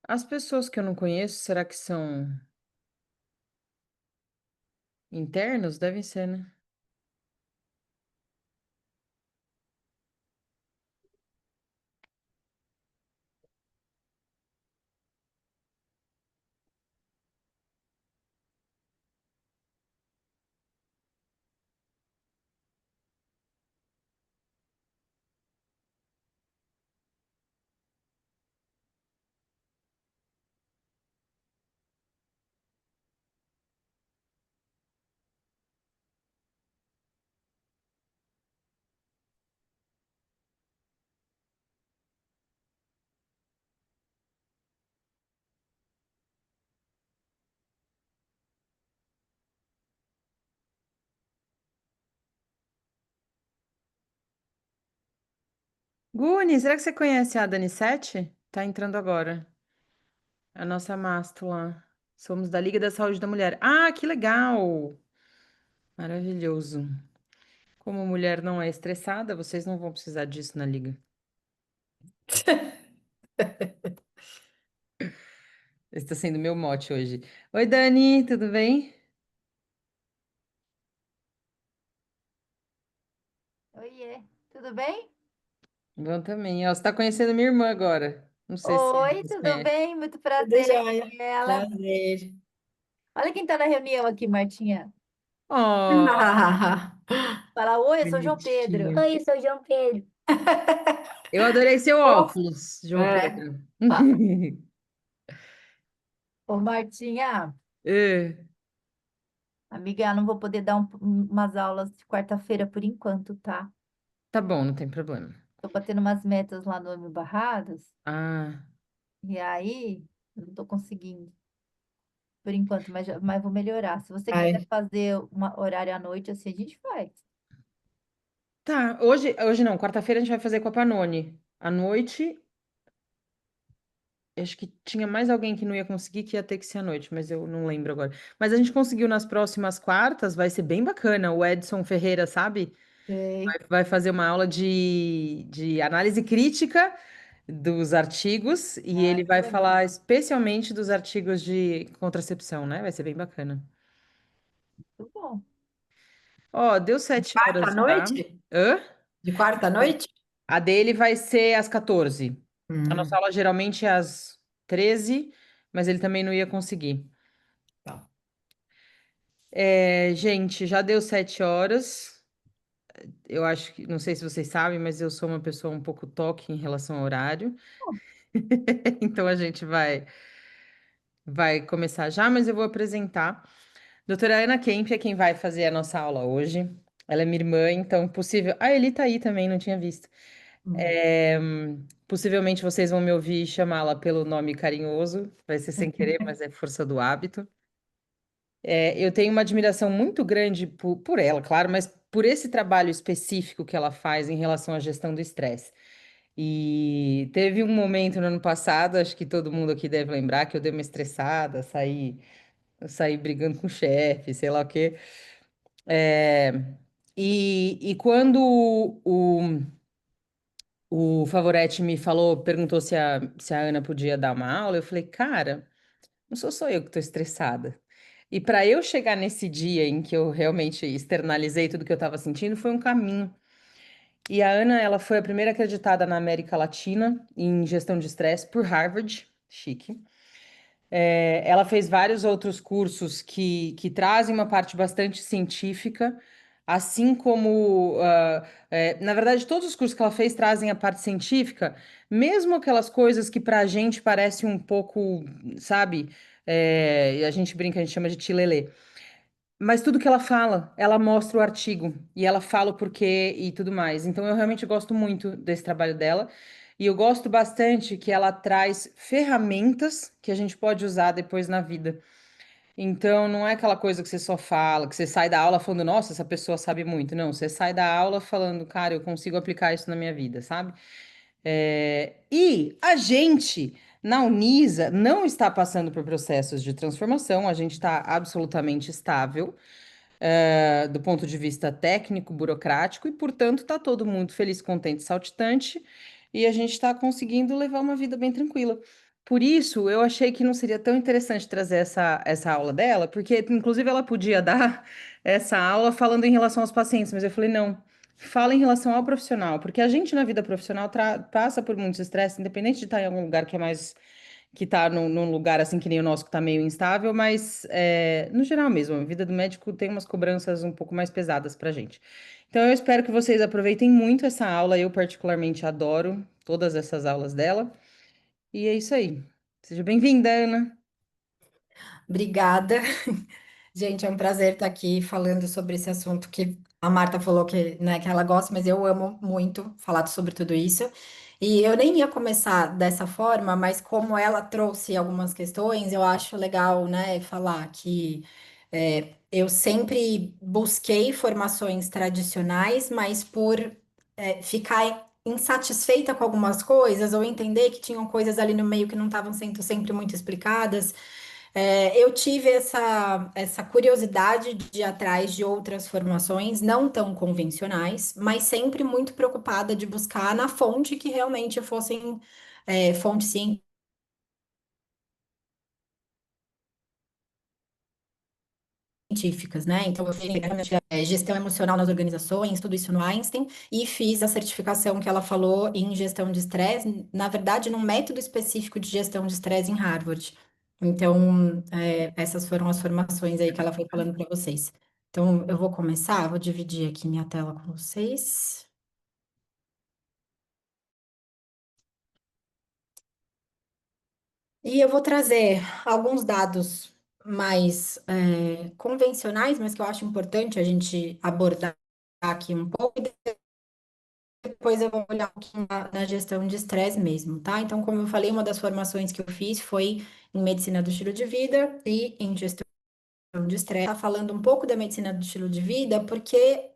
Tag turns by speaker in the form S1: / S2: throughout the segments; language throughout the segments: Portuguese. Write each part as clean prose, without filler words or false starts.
S1: As pessoas que eu não conheço, será que são internos? Devem ser, né? Guni, será que você conhece a Danissete? Tá entrando agora. A nossa mástula. Somos da Liga da Saúde da Mulher. Ah, que legal! Maravilhoso. Como mulher não é estressada, vocês não vão precisar disso na Liga. Esse está sendo meu mote hoje. Oi, Dani, tudo bem?
S2: Oiê, tudo bem?
S1: Bom também. Ó, você está conhecendo minha irmã agora. Não sei se
S2: Oi,
S1: você
S2: tudo
S1: conhece.
S2: bem? Muito
S3: Tudo
S2: prazer,
S3: jóia.
S2: Ela.
S3: Prazer.
S2: Olha quem tá na reunião aqui, Martinha.
S1: Oh,
S2: Fala, oi, eu sou o João Pedro.
S1: bonitinho.
S2: Oi, eu sou o João Pedro.
S1: Eu adorei seu
S3: Fofo.
S1: óculos, João
S3: É.
S1: Pedro.
S2: Ah, ô, Martinha,
S1: É,
S2: amiga, eu não vou poder dar umas aulas de quarta-feira por enquanto, tá?
S1: tá bom, não tem problema.
S2: Tô batendo umas metas lá no Ame Barrados,
S1: Ah,
S2: e aí eu não tô conseguindo por enquanto, mas vou melhorar. Se você quiser
S3: Ai.
S2: fazer uma horário à noite, assim, a gente faz.
S1: tá. Hoje não, quarta-feira a gente vai fazer com a Panone. À noite, acho que tinha mais alguém que não ia conseguir, que ia ter que ser à noite, mas eu não lembro agora. Mas a gente conseguiu nas próximas quartas, vai ser bem bacana. O Edson Ferreira, sabe?
S2: Sei.
S1: Vai fazer uma aula de análise crítica dos artigos e
S2: Ah,
S1: ele
S2: que
S1: vai
S2: legal.
S1: falar especialmente dos artigos de contracepção, né? Vai ser bem bacana.
S2: Muito bom.
S1: Ó, deu 7 horas
S3: Quarta à
S1: já.
S3: noite?
S1: Hã?
S3: De quarta à noite?
S1: A dele vai ser às 14. A nossa
S3: Hum,
S1: aula geralmente é às 13, mas ele também não ia conseguir.
S3: tá.
S1: É, gente, já deu 7 horas. Eu acho que, não sei se vocês sabem, mas eu sou uma pessoa um pouco toque em relação ao horário. Então a gente vai começar já, mas eu vou apresentar. Doutora Ana Kemp é quem vai fazer a nossa aula hoje. Ela é minha irmã, então possível. Ah, ele tá aí também, não tinha visto.
S3: Hum.
S1: É, possivelmente vocês vão me ouvir chamá-la pelo nome carinhoso, vai ser sem querer, mas é força do hábito. É, eu tenho uma admiração muito grande por ela, claro, mas por esse trabalho específico que ela faz em relação à gestão do estresse. E teve um momento no ano passado, acho que todo mundo aqui deve lembrar, que eu dei uma estressada, saí brigando com o chefe, sei lá o quê. É, e quando o Favoretti me falou, perguntou se a Ana podia dar uma aula, eu falei, cara, não sou só eu que estou estressada. E para eu chegar nesse dia em que eu realmente externalizei tudo que eu estava sentindo, foi um caminho. E a Ana, ela foi a primeira acreditada na América Latina em gestão de estresse por Harvard, chique. É, ela fez vários outros cursos que trazem uma parte bastante científica, assim como, na verdade, todos os cursos que ela fez trazem a parte científica, mesmo aquelas coisas que para a gente parece um pouco, sabe, a gente brinca, a gente chama de tilelê. Mas tudo que ela fala, ela mostra o artigo e ela fala o porquê e tudo mais. Então eu realmente gosto muito desse trabalho dela e eu gosto bastante que ela traz ferramentas que a gente pode usar depois na vida. Então não é aquela coisa que você só fala, que você sai da aula falando, nossa, essa pessoa sabe muito. Não, você sai da aula falando, cara, eu consigo aplicar isso na minha vida, sabe? E a gente, na Unisa, não está passando por processos de transformação, a gente está absolutamente estável do ponto de vista técnico, burocrático, e, portanto, está todo mundo feliz, contente, saltitante, e a gente está conseguindo levar uma vida bem tranquila. Por isso, eu achei que não seria tão interessante trazer essa aula dela, porque, inclusive, ela podia dar essa aula falando em relação aos pacientes, mas eu falei, não, fala em relação ao profissional, porque a gente na vida profissional passa por muitos estresses, independente de estar em algum lugar que é mais, que está num lugar assim que nem o nosso, que está meio instável, mas no geral mesmo, a vida do médico tem umas cobranças um pouco mais pesadas pra gente. Então, eu espero que vocês aproveitem muito essa aula, eu particularmente adoro todas essas aulas dela. E é isso aí. Seja bem-vinda, Ana.
S3: Obrigada. Gente, é um prazer estar aqui falando sobre esse assunto que a Marta falou que, né, que ela gosta, mas eu amo muito falar sobre tudo isso. E eu nem ia começar dessa forma, mas como ela trouxe algumas questões, eu acho legal, né, falar que eu sempre busquei formações tradicionais, mas por ficar insatisfeita com algumas coisas, ou entender que tinham coisas ali no meio que não estavam sendo sempre muito explicadas. Eu tive essa curiosidade de ir atrás de outras formações, não tão convencionais, mas sempre muito preocupada de buscar na fonte que realmente fossem fontes científicas, né? Então, eu fiz gestão emocional nas organizações, tudo isso no Einstein, e fiz a certificação que ela falou em gestão de estresse, na verdade, num método específico de gestão de estresse em Harvard. Então, essas foram as formações aí que ela foi falando para vocês. Então, eu vou começar, vou dividir aqui minha tela com vocês. E eu vou trazer alguns dados mais convencionais, mas que eu acho importante a gente abordar aqui um pouco. Depois eu vou olhar um pouquinho na gestão de estresse mesmo, tá? Então, como eu falei, uma das formações que eu fiz foi em medicina do estilo de vida e em gestão de estresse. Tá falando um pouco da medicina do estilo de vida, porque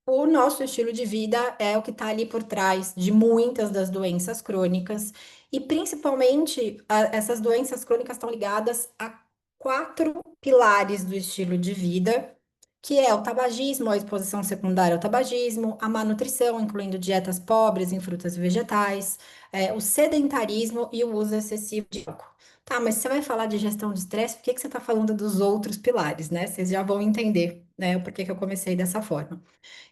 S3: o nosso estilo de vida é o que está ali por trás de muitas das doenças crônicas, e principalmente essas doenças crônicas estão ligadas a quatro pilares do estilo de vida, que é o tabagismo, a exposição secundária ao tabagismo, a má nutrição, incluindo dietas pobres em frutas e vegetais, o sedentarismo e o uso excessivo de álcool. Tá, mas você vai falar de gestão de estresse, por que que você está falando dos outros pilares, né? Vocês já vão entender, né, o porquê que eu comecei dessa forma.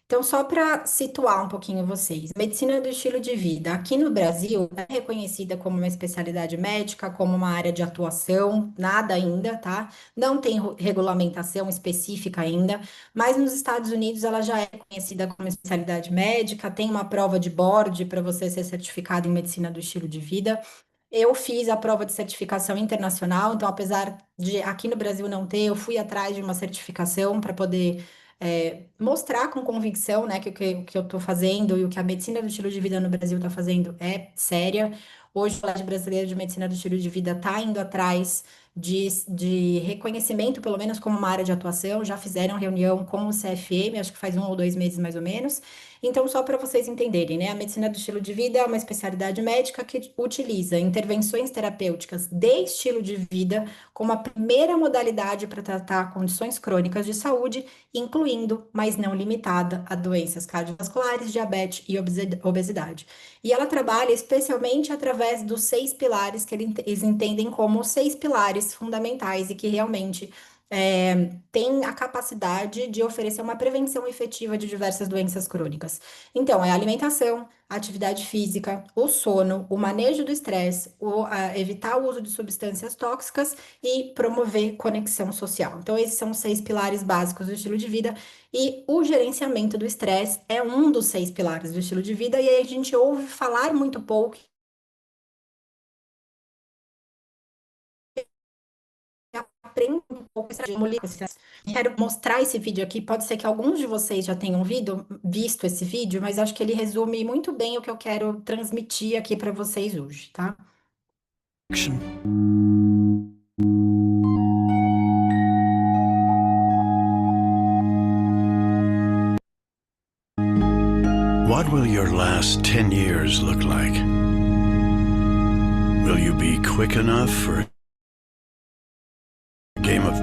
S3: Então, só para situar um pouquinho vocês, medicina do estilo de vida aqui no Brasil é reconhecida como uma especialidade médica, como uma área de atuação, nada ainda, tá? Não tem regulamentação específica ainda, mas nos Estados Unidos ela já é reconhecida como especialidade médica, tem uma prova de board para você ser certificado em medicina do estilo de vida. Eu fiz a prova de certificação internacional, então, apesar de aqui no Brasil não ter, eu fui atrás de uma certificação para poder mostrar com convicção, né, que o que eu estou fazendo e o que a medicina do estilo de vida no Brasil está fazendo é séria. Hoje, a Sociedade Brasileira de Medicina do Estilo de Vida está indo atrás de reconhecimento, pelo menos como uma área de atuação, já fizeram reunião com o CFM, acho que faz 1 ou 2 meses mais ou menos. Então, só para vocês entenderem, né? A medicina do estilo de vida é uma especialidade médica que utiliza intervenções terapêuticas de estilo de vida como a primeira modalidade para tratar condições crônicas de saúde, incluindo, mas não limitada, a doenças cardiovasculares, diabetes e obesidade. E ela trabalha especialmente através dos 6 pilares que eles entendem como os 6 pilares fundamentais e que realmente tem a capacidade de oferecer uma prevenção efetiva de diversas doenças crônicas. Então, é a alimentação, a atividade física, o sono, o manejo do estresse, evitar o uso de substâncias tóxicas e promover conexão social. Então, esses são os 6 pilares básicos do estilo de vida, e o gerenciamento do estresse é um dos 6 pilares do estilo de vida, e aí a gente ouve falar muito pouco. Aprenda um pouco de moléculas. Quero mostrar esse vídeo aqui. Pode ser que alguns de vocês já tenham visto esse vídeo, mas acho que ele resume muito bem o que eu quero transmitir aqui para vocês hoje, tá?
S4: What will your last 10 years look like? Will you be quick enough for a game of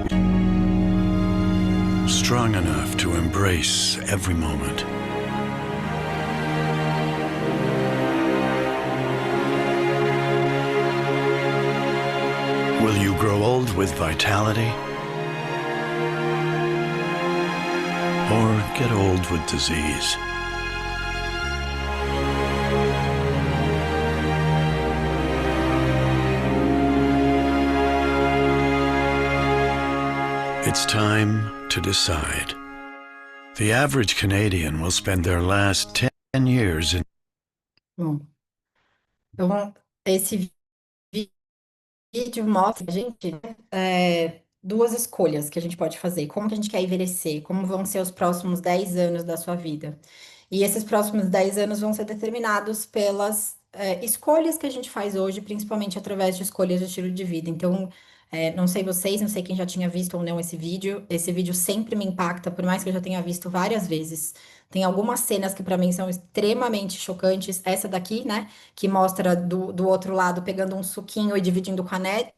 S4: strong enough to embrace every moment? grow old with vitality or get old with disease. It's time to decide. The average Canadian will spend their last 10 years in
S3: Bom, então, esse vídeo mostra a gente, né, duas escolhas que a gente pode fazer. Como que a gente quer envelhecer? Como vão ser os próximos 10 anos da sua vida? E esses próximos 10 anos vão ser determinados pelas escolhas que a gente faz hoje, principalmente através de escolhas de estilo de vida. Então, não sei vocês, não sei quem já tinha visto ou não esse vídeo. Esse vídeo sempre me impacta, por mais que eu já tenha visto várias vezes. Tem algumas cenas que para mim são extremamente chocantes. Essa daqui, né? Que mostra do outro lado pegando um suquinho e dividindo com a neta,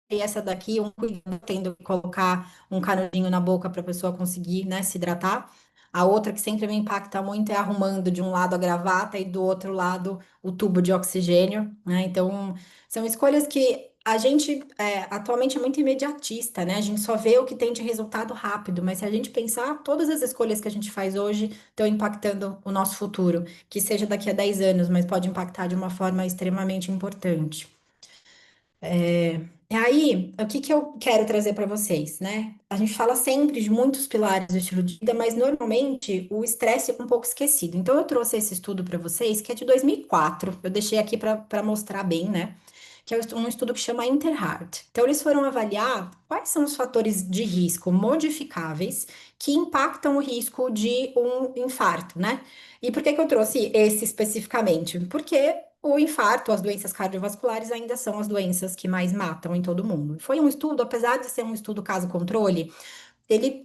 S3: e essa daqui, um cuidado tendo que colocar um canudinho na boca para a pessoa conseguir, né, se hidratar. A outra que sempre me impacta muito é arrumando de um lado a gravata e do outro lado o tubo de oxigênio, né? Então, são escolhas que a gente atualmente é muito imediatista, né? A gente só vê o que tem de resultado rápido, mas se a gente pensar, todas as escolhas que a gente faz hoje estão impactando o nosso futuro, que seja daqui a 10 anos, mas pode impactar de uma forma extremamente importante. E aí, o que que eu quero trazer para vocês, né? A gente fala sempre de muitos pilares do estilo de vida, mas normalmente o estresse é um pouco esquecido. Então, eu trouxe esse estudo para vocês, que é de 2004. Eu deixei aqui para mostrar bem, né? Que é um estudo que chama Interheart. Então, eles foram avaliar quais são os fatores de risco modificáveis que impactam o risco de um infarto, né? E por que que eu trouxe esse especificamente? Porque o infarto, as doenças cardiovasculares ainda são as doenças que mais matam em todo mundo. Foi um estudo, apesar de ser um estudo caso-controle, ele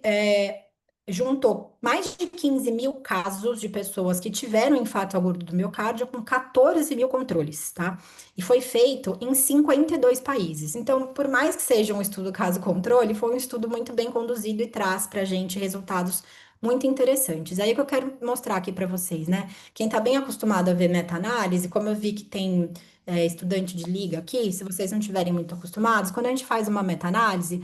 S3: juntou mais de 15 mil casos de pessoas que tiveram infarto agudo do miocárdio com 14 mil controles, tá? E foi feito em 52 países. Então, por mais que seja um estudo caso-controle, foi um estudo muito bem conduzido e traz para a gente resultados muito interessantes. Aí que eu quero mostrar aqui para vocês, né? Quem está bem acostumado a ver meta-análise, como eu vi que tem estudante de liga aqui, se vocês não estiverem muito acostumados, quando a gente faz uma meta-análise,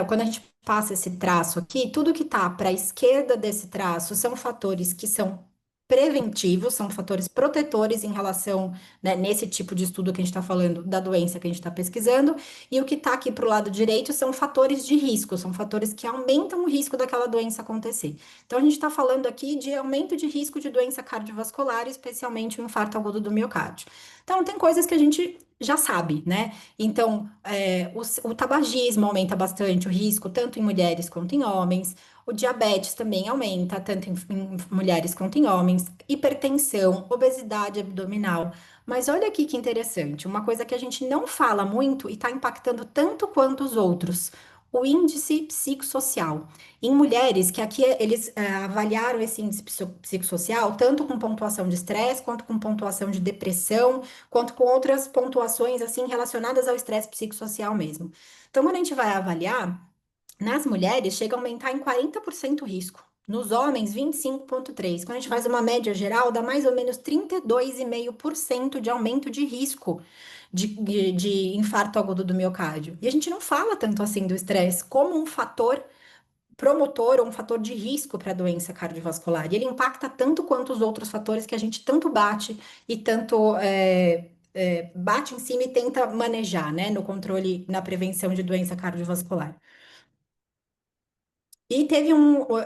S3: quando a gente passa esse traço aqui, tudo que está para a esquerda desse traço são fatores que são preventivos, são fatores protetores em relação, né, nesse tipo de estudo que a gente está falando da doença que a gente está pesquisando, e o que está aqui para o lado direito são fatores de risco, são fatores que aumentam o risco daquela doença acontecer. Então, a gente está falando aqui de aumento de risco de doença cardiovascular, especialmente o infarto agudo do miocárdio. Então, tem coisas que a gente já sabe, né? Então, o tabagismo aumenta bastante o risco, tanto em mulheres quanto em homens. O diabetes também aumenta, tanto em mulheres quanto em homens. Hipertensão, obesidade abdominal. Mas olha aqui que interessante, uma coisa que a gente não fala muito e está impactando tanto quanto os outros. O índice psicossocial. Em mulheres, que aqui eles avaliaram esse índice psicossocial, tanto com pontuação de estresse, quanto com pontuação de depressão, quanto com outras pontuações assim relacionadas ao estresse psicossocial mesmo. Então, quando a gente vai avaliar, nas mulheres chega a aumentar em 40% o risco. Nos homens, 25,3%. Quando a gente faz uma média geral, dá mais ou menos 32,5% de aumento de risco de infarto agudo do miocárdio. E a gente não fala tanto assim do estresse como um fator promotor ou um fator de risco para a doença cardiovascular. E ele impacta tanto quanto os outros fatores que a gente tanto bate e tanto bate em cima e tenta manejar, né, no controle, na prevenção de doença cardiovascular. E teve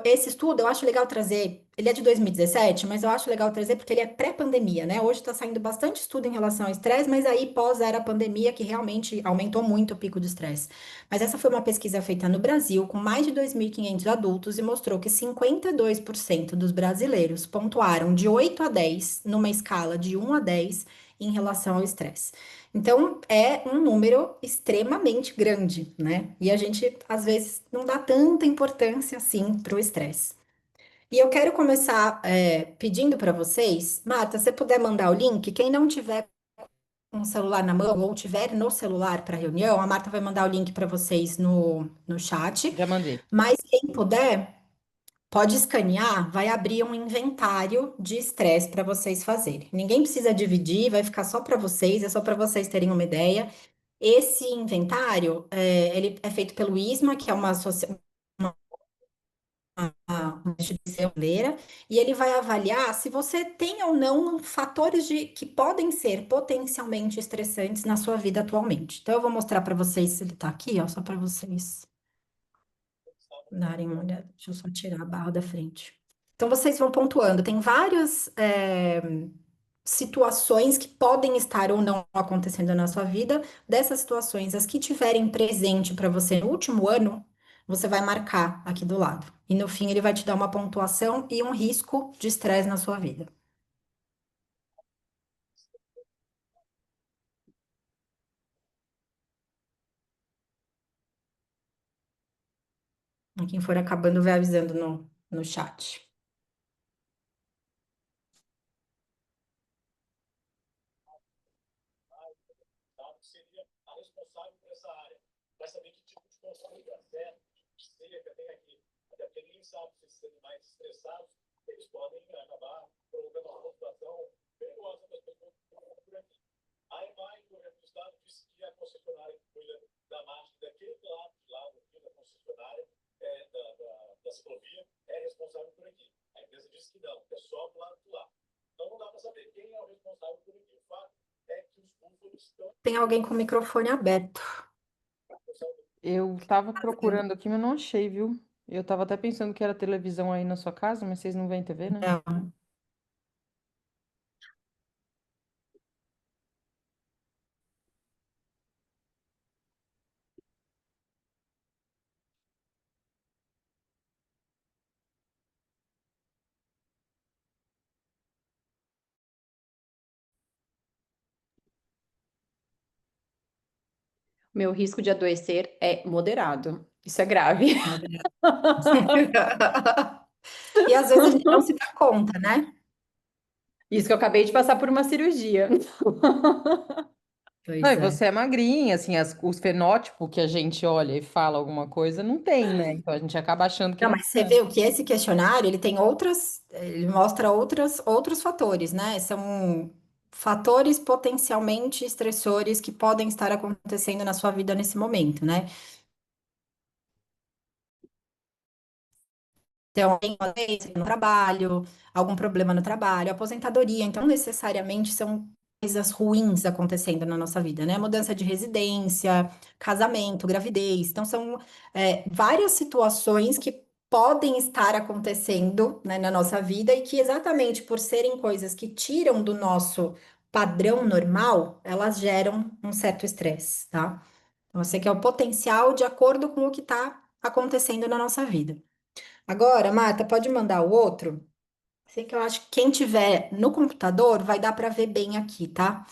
S3: esse estudo, eu acho legal trazer, ele é de 2017, mas eu acho legal trazer porque ele é pré-pandemia, né? Hoje está saindo bastante estudo em relação ao estresse, mas aí pós era a pandemia que realmente aumentou muito o pico do estresse. Mas essa foi uma pesquisa feita no Brasil com mais de 2.500 adultos e mostrou que 52% dos brasileiros pontuaram de 8 a 10 numa escala de 1 a 10 em relação ao estresse. Então, é um número extremamente grande, né? E a gente, às vezes, não dá tanta importância assim para o estresse. E eu quero começar pedindo para vocês, Marta, se você puder mandar o link, quem não tiver com o celular na mão ou tiver no celular para reunião, a Marta vai mandar o link para vocês no chat.
S1: Já mandei.
S3: Mas quem puder, pode escanear, vai abrir um inventário de estresse para vocês fazerem. Ninguém precisa dividir, vai ficar só para vocês, é só para vocês terem uma ideia. Esse inventário, ele é feito pelo ISMA, que é uma instituição brasileira, e ele vai avaliar se você tem ou não fatores que podem ser potencialmente estressantes na sua vida atualmente. Então, eu vou mostrar para vocês, ele está aqui, ó, só para vocês darem uma olhada. Deixa eu só tirar a barra da frente. Então, vocês vão pontuando. Tem várias situações que podem estar ou não acontecendo na sua vida. Dessas situações, as que tiverem presente para você no último ano, você vai marcar aqui do lado. E no fim, ele vai te dar uma pontuação e um risco de estresse na sua vida. E quem for acabando, vai avisando no chat. Tem alguém com o microfone aberto.
S1: Eu tava procurando aqui, mas não achei, viu? Eu tava até pensando que era televisão aí na sua casa, mas vocês não veem TV, né?
S3: Não.
S5: Meu risco de adoecer é moderado. Isso é grave.
S3: E às vezes a gente não se dá conta, né?
S5: Isso que eu acabei de passar por uma cirurgia.
S1: Não,
S3: Pois
S1: e
S3: é.
S1: você é magrinha, assim, os fenótipos que a gente olha e fala alguma coisa, não tem, né? Então a gente acaba achando que
S3: Não,
S1: não
S3: mas você
S1: tem.
S3: vê o que esse questionário, ele tem ele mostra outros fatores, né? São fatores potencialmente estressores que podem estar acontecendo na sua vida nesse momento, né? Então, tem uma doença no trabalho, algum problema no trabalho, aposentadoria. Então, não necessariamente são coisas ruins acontecendo na nossa vida, né? Mudança de residência, casamento, gravidez. Então, são várias situações que podem estar acontecendo, né, na nossa vida e que, exatamente por serem coisas que tiram do nosso padrão normal, elas geram um certo estresse, tá? Então, você quer o potencial de acordo com o que está acontecendo na nossa vida. Agora, Marta, pode mandar o outro? Sei que eu acho que quem tiver no computador vai dar para ver bem aqui, tá?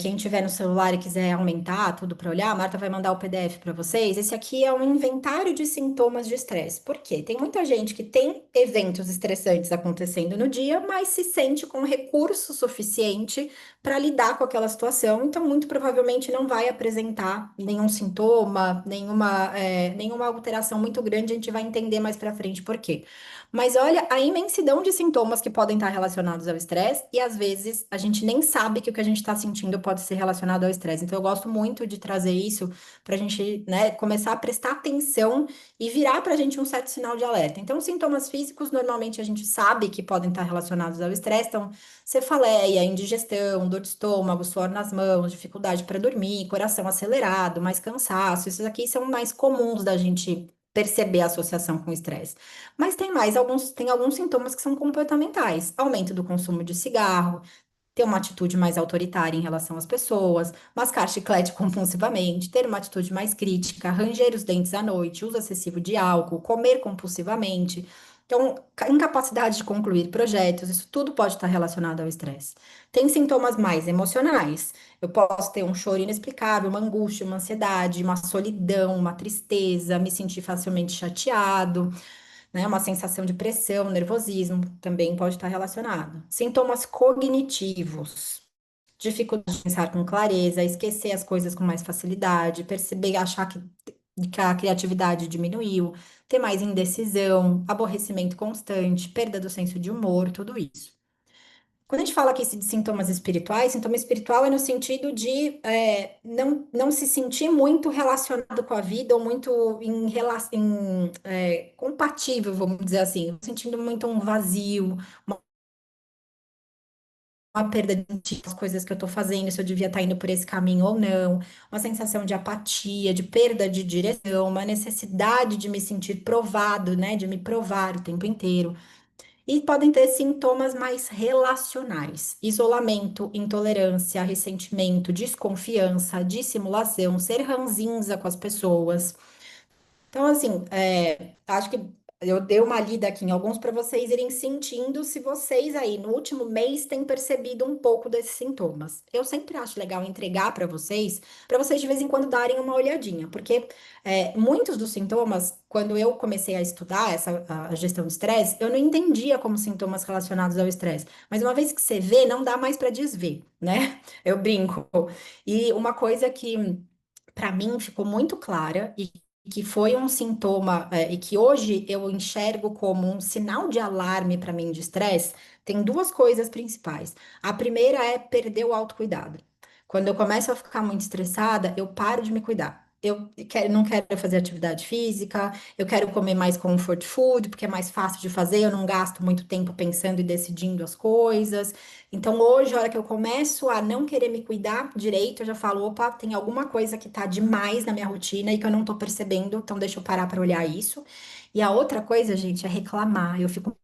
S3: Quem tiver no celular e quiser aumentar tudo para olhar, a Marta vai mandar o PDF para vocês. Esse aqui é um inventário de sintomas de estresse. Por quê? Tem muita gente que tem eventos estressantes acontecendo no dia, mas se sente com recurso suficiente para lidar com aquela situação, então muito provavelmente não vai apresentar nenhum sintoma, nenhuma alteração muito grande. A gente vai entender mais para frente por quê. Mas olha a imensidão de sintomas que podem estar relacionados ao estresse, e às vezes a gente nem sabe que o que a gente está sentindo pode ser relacionado ao estresse. Então, eu gosto muito de trazer isso para a gente, né, começar a prestar atenção e virar para a gente um certo sinal de alerta. Então, os sintomas físicos, normalmente a gente sabe que podem estar relacionados ao estresse. Então, cefaleia, indigestão, dor de estômago, suor nas mãos, dificuldade para dormir, coração acelerado, mais cansaço. Esses aqui são mais comuns da gente perceber a associação com o estresse. Mas tem alguns sintomas que são comportamentais. Aumento do consumo de cigarro, ter uma atitude mais autoritária em relação às pessoas, mascar chiclete compulsivamente, ter uma atitude mais crítica, ranger os dentes à noite, uso excessivo de álcool, comer compulsivamente. Então, incapacidade de concluir projetos, isso tudo pode estar relacionado ao estresse. Tem sintomas mais emocionais. Eu posso ter um choro inexplicável, uma angústia, uma ansiedade, uma solidão, uma tristeza, me sentir facilmente chateado, né? Uma sensação de pressão, nervosismo também pode estar relacionado. Sintomas cognitivos, dificuldade de pensar com clareza, esquecer as coisas com mais facilidade, perceber, achar que a criatividade diminuiu, ter mais indecisão, aborrecimento constante, perda do senso de humor, tudo isso. Quando a gente fala aqui de sintomas espirituais, sintoma espiritual é no sentido de não se sentir muito relacionado com a vida ou muito compatível, vamos dizer assim, sentindo muito um vazio, uma perda de sentido das coisas que eu tô fazendo, se eu devia estar indo por esse caminho ou não, uma sensação de apatia, de perda de direção, uma necessidade de me sentir provado, né, de me provar o tempo inteiro. E podem ter sintomas mais relacionais: isolamento, intolerância, ressentimento, desconfiança, dissimulação, ser ranzinza com as pessoas. Então, assim, acho que eu dei uma lida aqui em alguns para vocês irem sentindo se vocês aí no último mês têm percebido um pouco desses sintomas. Eu sempre acho legal entregar para vocês de vez em quando darem uma olhadinha, porque muitos dos sintomas, quando eu comecei a estudar a gestão do estresse, eu não entendia como sintomas relacionados ao estresse. Mas uma vez que você vê, não dá mais para desver, né? Eu brinco. E uma coisa que para mim ficou muito clara e que foi um sintoma, e que hoje eu enxergo como um sinal de alarme para mim de estresse, tem duas coisas principais. A primeira é perder o autocuidado. Quando eu começo a ficar muito estressada, eu paro de me cuidar. Não quero fazer atividade física, eu quero comer mais comfort food, porque é mais fácil de fazer, eu não gasto muito tempo pensando e decidindo as coisas. Então, hoje, a hora que eu começo a não querer me cuidar direito, eu já falo, opa, tem alguma coisa que tá demais na minha rotina e que eu não tô percebendo, então deixa eu parar para olhar isso. E a outra coisa, gente, é reclamar. Eu fico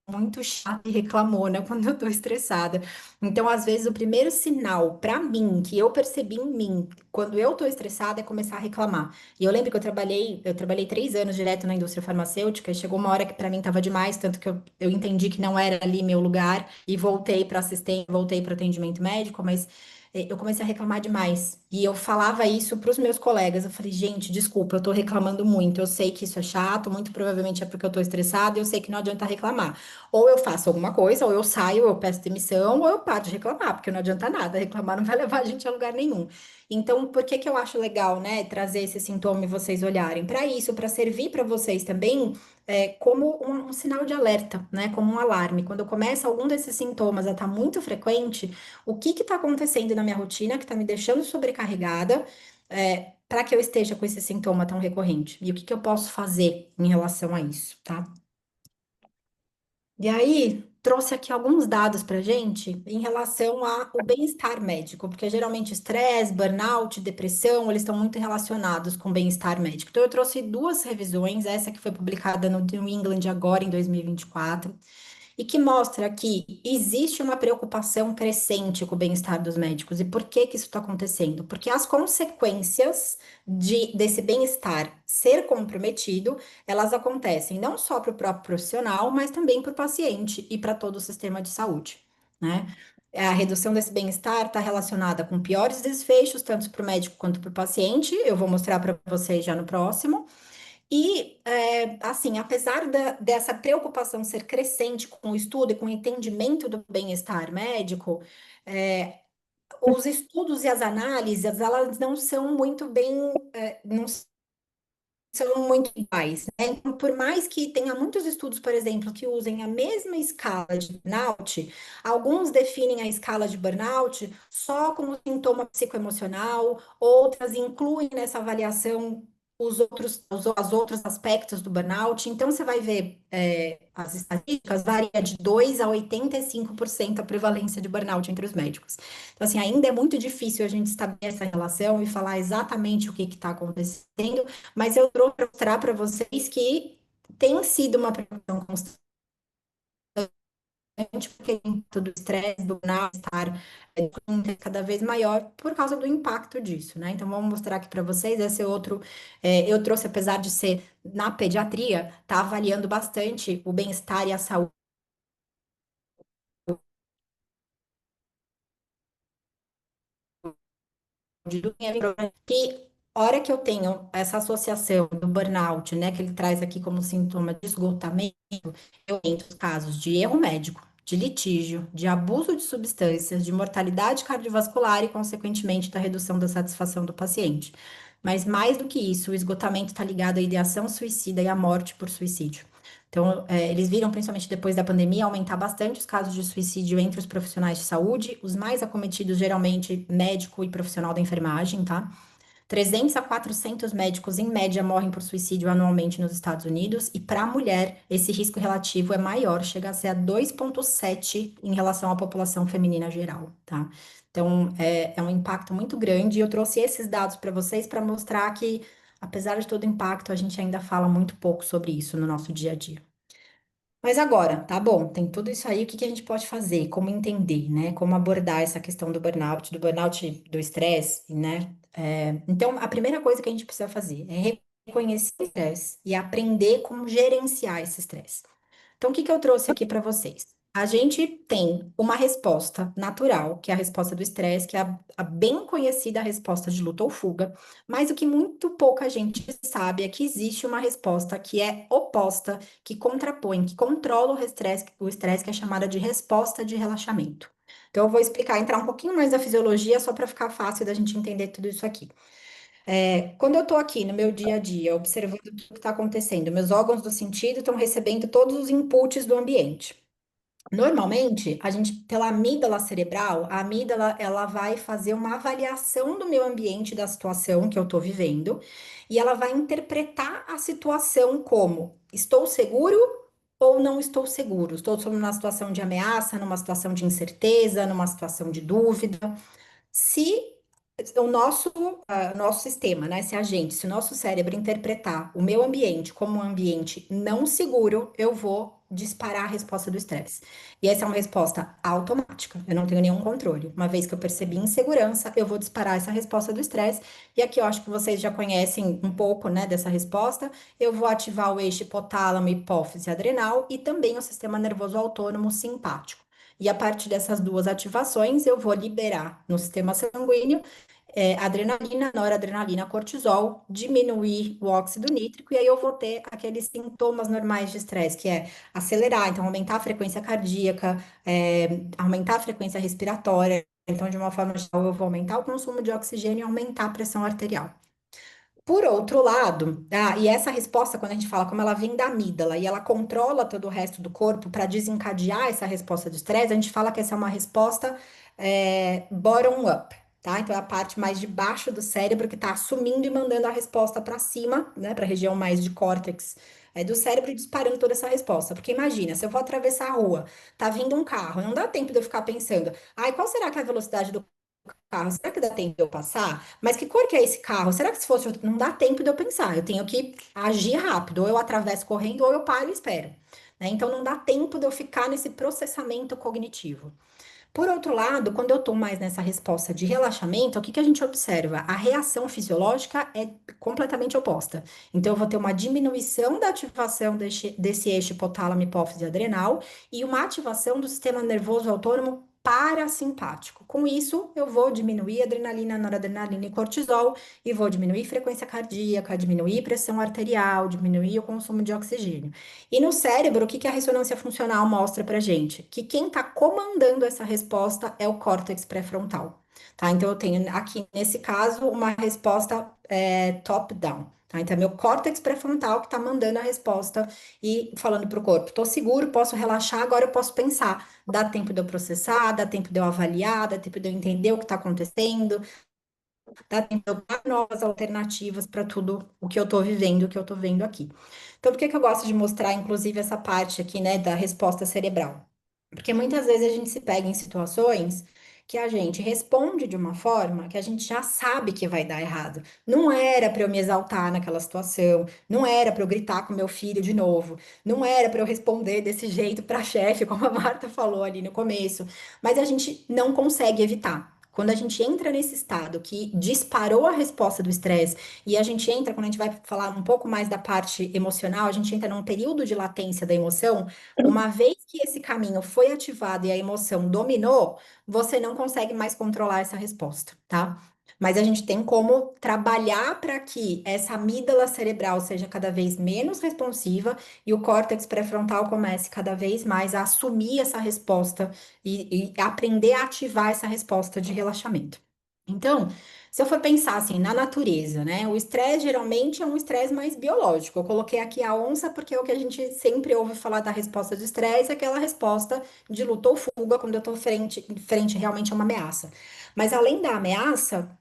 S3: muito chata e reclamona quando eu tô estressada. Então, às vezes, o primeiro sinal pra mim, que eu percebi em mim, quando eu tô estressada, é começar a reclamar. E eu lembro que eu trabalhei 3 anos direto na indústria farmacêutica e chegou uma hora que pra mim tava demais, tanto que eu entendi que não era ali meu lugar e voltei pra assistência, voltei para atendimento médico, mas eu comecei a reclamar demais. E eu falava isso para os meus colegas. Eu falei, gente, desculpa, eu tô reclamando muito. Eu sei que isso é chato, muito provavelmente é porque eu tô estressada e eu sei que não adianta reclamar. Ou eu faço alguma coisa, ou eu saio, ou eu peço demissão, ou eu paro de reclamar, porque não adianta nada. Reclamar não vai levar a gente a lugar nenhum. Então, por que que eu acho legal, né, trazer esse sintoma e vocês olharem? Para isso, para servir para vocês também como um sinal de alerta, né, como um alarme. Quando começa algum desses sintomas a estar muito frequente, o que está acontecendo na minha rotina que está me deixando sobrecarregada, para que eu esteja com esse sintoma tão recorrente? E o que que eu posso fazer em relação a isso, tá? E aí, trouxe aqui alguns dados para gente em relação ao bem-estar médico, porque geralmente estresse, burnout, depressão, eles estão muito relacionados com bem-estar médico. Então, eu trouxe duas revisões, essa que foi publicada no New England agora em 2024, e que mostra que existe uma preocupação crescente com o bem-estar dos médicos. E por que que isso está acontecendo? Porque as consequências desse bem-estar ser comprometido, elas acontecem não só para o próprio profissional, mas também para o paciente e para todo o sistema de saúde, né? A redução desse bem-estar está relacionada com piores desfechos, tanto para o médico quanto para o paciente. Eu vou mostrar para vocês já no próximo. E, assim, apesar dessa preocupação ser crescente com o estudo e com o entendimento do bem-estar médico, é, os estudos e as análises, elas não são muito bem, não são muito iguais, né? Então, por mais que tenha muitos estudos, por exemplo, que usem a mesma escala de burnout, alguns definem a escala de burnout só como sintoma psicoemocional, outras incluem nessa avaliação os outros aspectos do burnout. Então, você vai ver, as estatísticas varia de 2 a 85% a prevalência de burnout entre os médicos. Então, assim, ainda é muito difícil a gente estabelecer essa relação e falar exatamente o que está acontecendo, mas eu trouxe para mostrar para vocês que tem sido uma preocupação constante, porque tudo estresse, do estar cada vez maior por causa do impacto disso, né? Então, vamos mostrar aqui para vocês. Esse é outro, eu trouxe, apesar de ser na pediatria, tá avaliando bastante o bem-estar e a saúde do que hora que eu tenho essa associação do burnout, né, que ele traz aqui como sintoma de esgotamento, eu tenho casos de erro médico, de litígio, de abuso de substâncias, de mortalidade cardiovascular e, consequentemente, da redução da satisfação do paciente. Mas mais do que isso, o esgotamento está ligado à ideação suicida e à morte por suicídio. Então, Então, eles viram, principalmente depois da pandemia, aumentar bastante os casos de suicídio entre os profissionais de saúde, os mais acometidos, geralmente, médico e profissional da enfermagem, tá? 300 a 400 médicos, em média, morrem por suicídio anualmente nos Estados Unidos, e para a mulher, esse risco relativo é maior, chega a ser a 2,7 em relação à população feminina geral, tá? Então, é um impacto muito grande, e eu trouxe esses dados para vocês para mostrar que, apesar de todo o impacto, a gente ainda fala muito pouco sobre isso no nosso dia a dia. Mas agora, tá bom, tem tudo isso aí, o que que a gente pode fazer? Como entender, né? Como abordar essa questão do burnout, do estresse, né? Então, a primeira coisa que a gente precisa fazer é reconhecer o estresse e aprender como gerenciar esse estresse. Então, o que que eu trouxe aqui para vocês? A gente tem uma resposta natural, que é a resposta do estresse, que é a bem conhecida resposta de luta ou fuga, mas o que muito pouca gente sabe é que existe uma resposta que é oposta, que contrapõe, que controla o estresse, que é chamada de resposta de relaxamento. Então, eu vou explicar, entrar um pouquinho mais da fisiologia, só para ficar fácil da gente entender tudo isso aqui. Quando eu estou aqui no meu dia a dia, observando tudo que está acontecendo, meus órgãos do sentido estão recebendo todos os inputs do ambiente. Normalmente, a gente, pela amígdala cerebral, a amígdala, ela vai fazer uma avaliação do meu ambiente, da situação que eu estou vivendo, e ela vai interpretar a situação como: estou seguro ou não estou seguro? Estou numa situação de ameaça, numa situação de incerteza, numa situação de dúvida. Se o nosso sistema, né, se o nosso cérebro interpretar o meu ambiente como um ambiente não seguro, eu vou disparar a resposta do estresse. E essa é uma resposta automática, eu não tenho nenhum controle. Uma vez que eu percebi insegurança, eu vou disparar essa resposta do estresse. E aqui eu acho que vocês já conhecem um pouco, né, dessa resposta. Eu vou ativar o eixo hipotálamo, hipófise adrenal e também o sistema nervoso autônomo simpático. E a partir dessas duas ativações, eu vou liberar no sistema sanguíneo adrenalina, noradrenalina, cortisol, diminuir o óxido nítrico, e aí eu vou ter aqueles sintomas normais de estresse, que é acelerar, então aumentar a frequência cardíaca, aumentar a frequência respiratória. Então, de uma forma geral, eu vou aumentar o consumo de oxigênio e aumentar a pressão arterial. Por outro lado, e essa resposta, quando a gente fala como ela vem da amígdala e ela controla todo o resto do corpo para desencadear essa resposta de estresse, a gente fala que essa é uma resposta bottom-up, tá? Então é a parte mais de baixo do cérebro que está assumindo e mandando a resposta para cima, né, para a região mais de córtex do cérebro e disparando toda essa resposta. Porque imagina, se eu vou atravessar a rua, tá vindo um carro, não dá tempo de eu ficar pensando, ai, qual será que é a velocidade do carro? Será que dá tempo de eu passar? Mas que cor que é esse carro? Será que se fosse outro? Não dá tempo de eu pensar. Eu tenho que agir rápido. Ou eu atravesso correndo, ou eu paro e espero. Né? Então não dá tempo de eu ficar nesse processamento cognitivo. Por outro lado, quando eu estou mais nessa resposta de relaxamento, o que que a gente observa? A reação fisiológica é completamente oposta. Então, eu vou ter uma diminuição da ativação desse eixo hipotálamo, hipófise adrenal e uma ativação do sistema nervoso autônomo parasimpático. Com isso, eu vou diminuir adrenalina, noradrenalina e cortisol e vou diminuir frequência cardíaca, diminuir pressão arterial, diminuir o consumo de oxigênio. E no cérebro, o que que a ressonância funcional mostra pra gente? Que quem está comandando essa resposta é o córtex pré-frontal, tá? Então, eu tenho aqui, nesse caso, uma resposta top-down, tá? Então, é meu córtex pré-frontal que está mandando a resposta e falando para o corpo: tô seguro, posso relaxar, agora eu posso pensar. Dá tempo de eu processar, dá tempo de eu avaliar, dá tempo de eu entender o que está acontecendo, dá tempo de eu dar novas alternativas para tudo o que eu estou vivendo, o que eu estou vendo aqui. Então, por que que eu gosto de mostrar, inclusive, essa parte aqui, né, da resposta cerebral? Porque muitas vezes a gente se pega em situações que a gente responde de uma forma que a gente já sabe que vai dar errado. Não era para eu me exaltar naquela situação, não era para eu gritar com meu filho de novo, não era para eu responder desse jeito para a chefe, como a Marta falou ali no começo, mas a gente não consegue evitar. Quando a gente entra nesse estado que disparou a resposta do estresse, e a gente entra, quando a gente vai falar um pouco mais da parte emocional, a gente entra num período de latência da emoção. Uma vez que esse caminho foi ativado e a emoção dominou, você não consegue mais controlar essa resposta, tá? Mas a gente tem como trabalhar para que essa amígdala cerebral seja cada vez menos responsiva e o córtex pré-frontal comece cada vez mais a assumir essa resposta e aprender a ativar essa resposta de relaxamento. Então, Se eu for pensar assim, na natureza, né? O estresse geralmente é um estresse mais biológico. Eu coloquei aqui a onça porque é o que a gente sempre ouve falar da resposta do estresse, aquela resposta de luta ou fuga quando eu estou frente realmente a uma ameaça. Mas além da ameaça,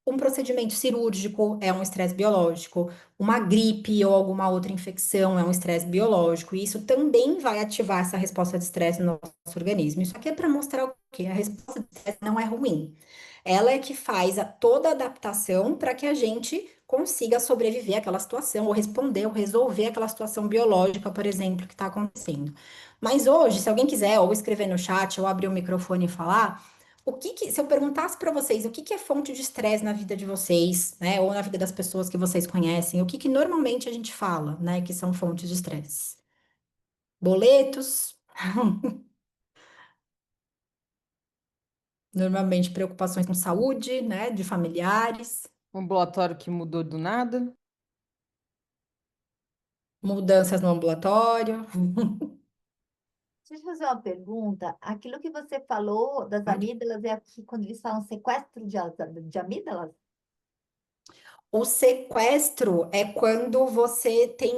S3: um procedimento cirúrgico é um estresse biológico, uma gripe ou alguma outra infecção é um estresse biológico, e isso também vai ativar essa resposta de estresse no nosso organismo. Isso aqui é para mostrar o quê? A resposta de estresse não é ruim. Ela é que faz toda a adaptação para que a gente consiga sobreviver àquela situação, ou responder, ou resolver aquela situação biológica, por exemplo, que está acontecendo. Mas hoje, se alguém quiser, ou escrever no chat, ou abrir o microfone e falar, se eu perguntasse para vocês o que que é fonte de estresse na vida de vocês, né, ou na vida das pessoas que vocês conhecem, o que que normalmente a gente fala, né, que são fontes de estresse? Boletos, normalmente preocupações com saúde, né, de familiares.
S1: Um ambulatório que mudou do nada.
S3: Mudanças no ambulatório.
S2: Deixa eu fazer uma pergunta. Aquilo que você falou das amígdalas é aqui quando eles falam sequestro de amígdalas?
S3: O sequestro é quando você tem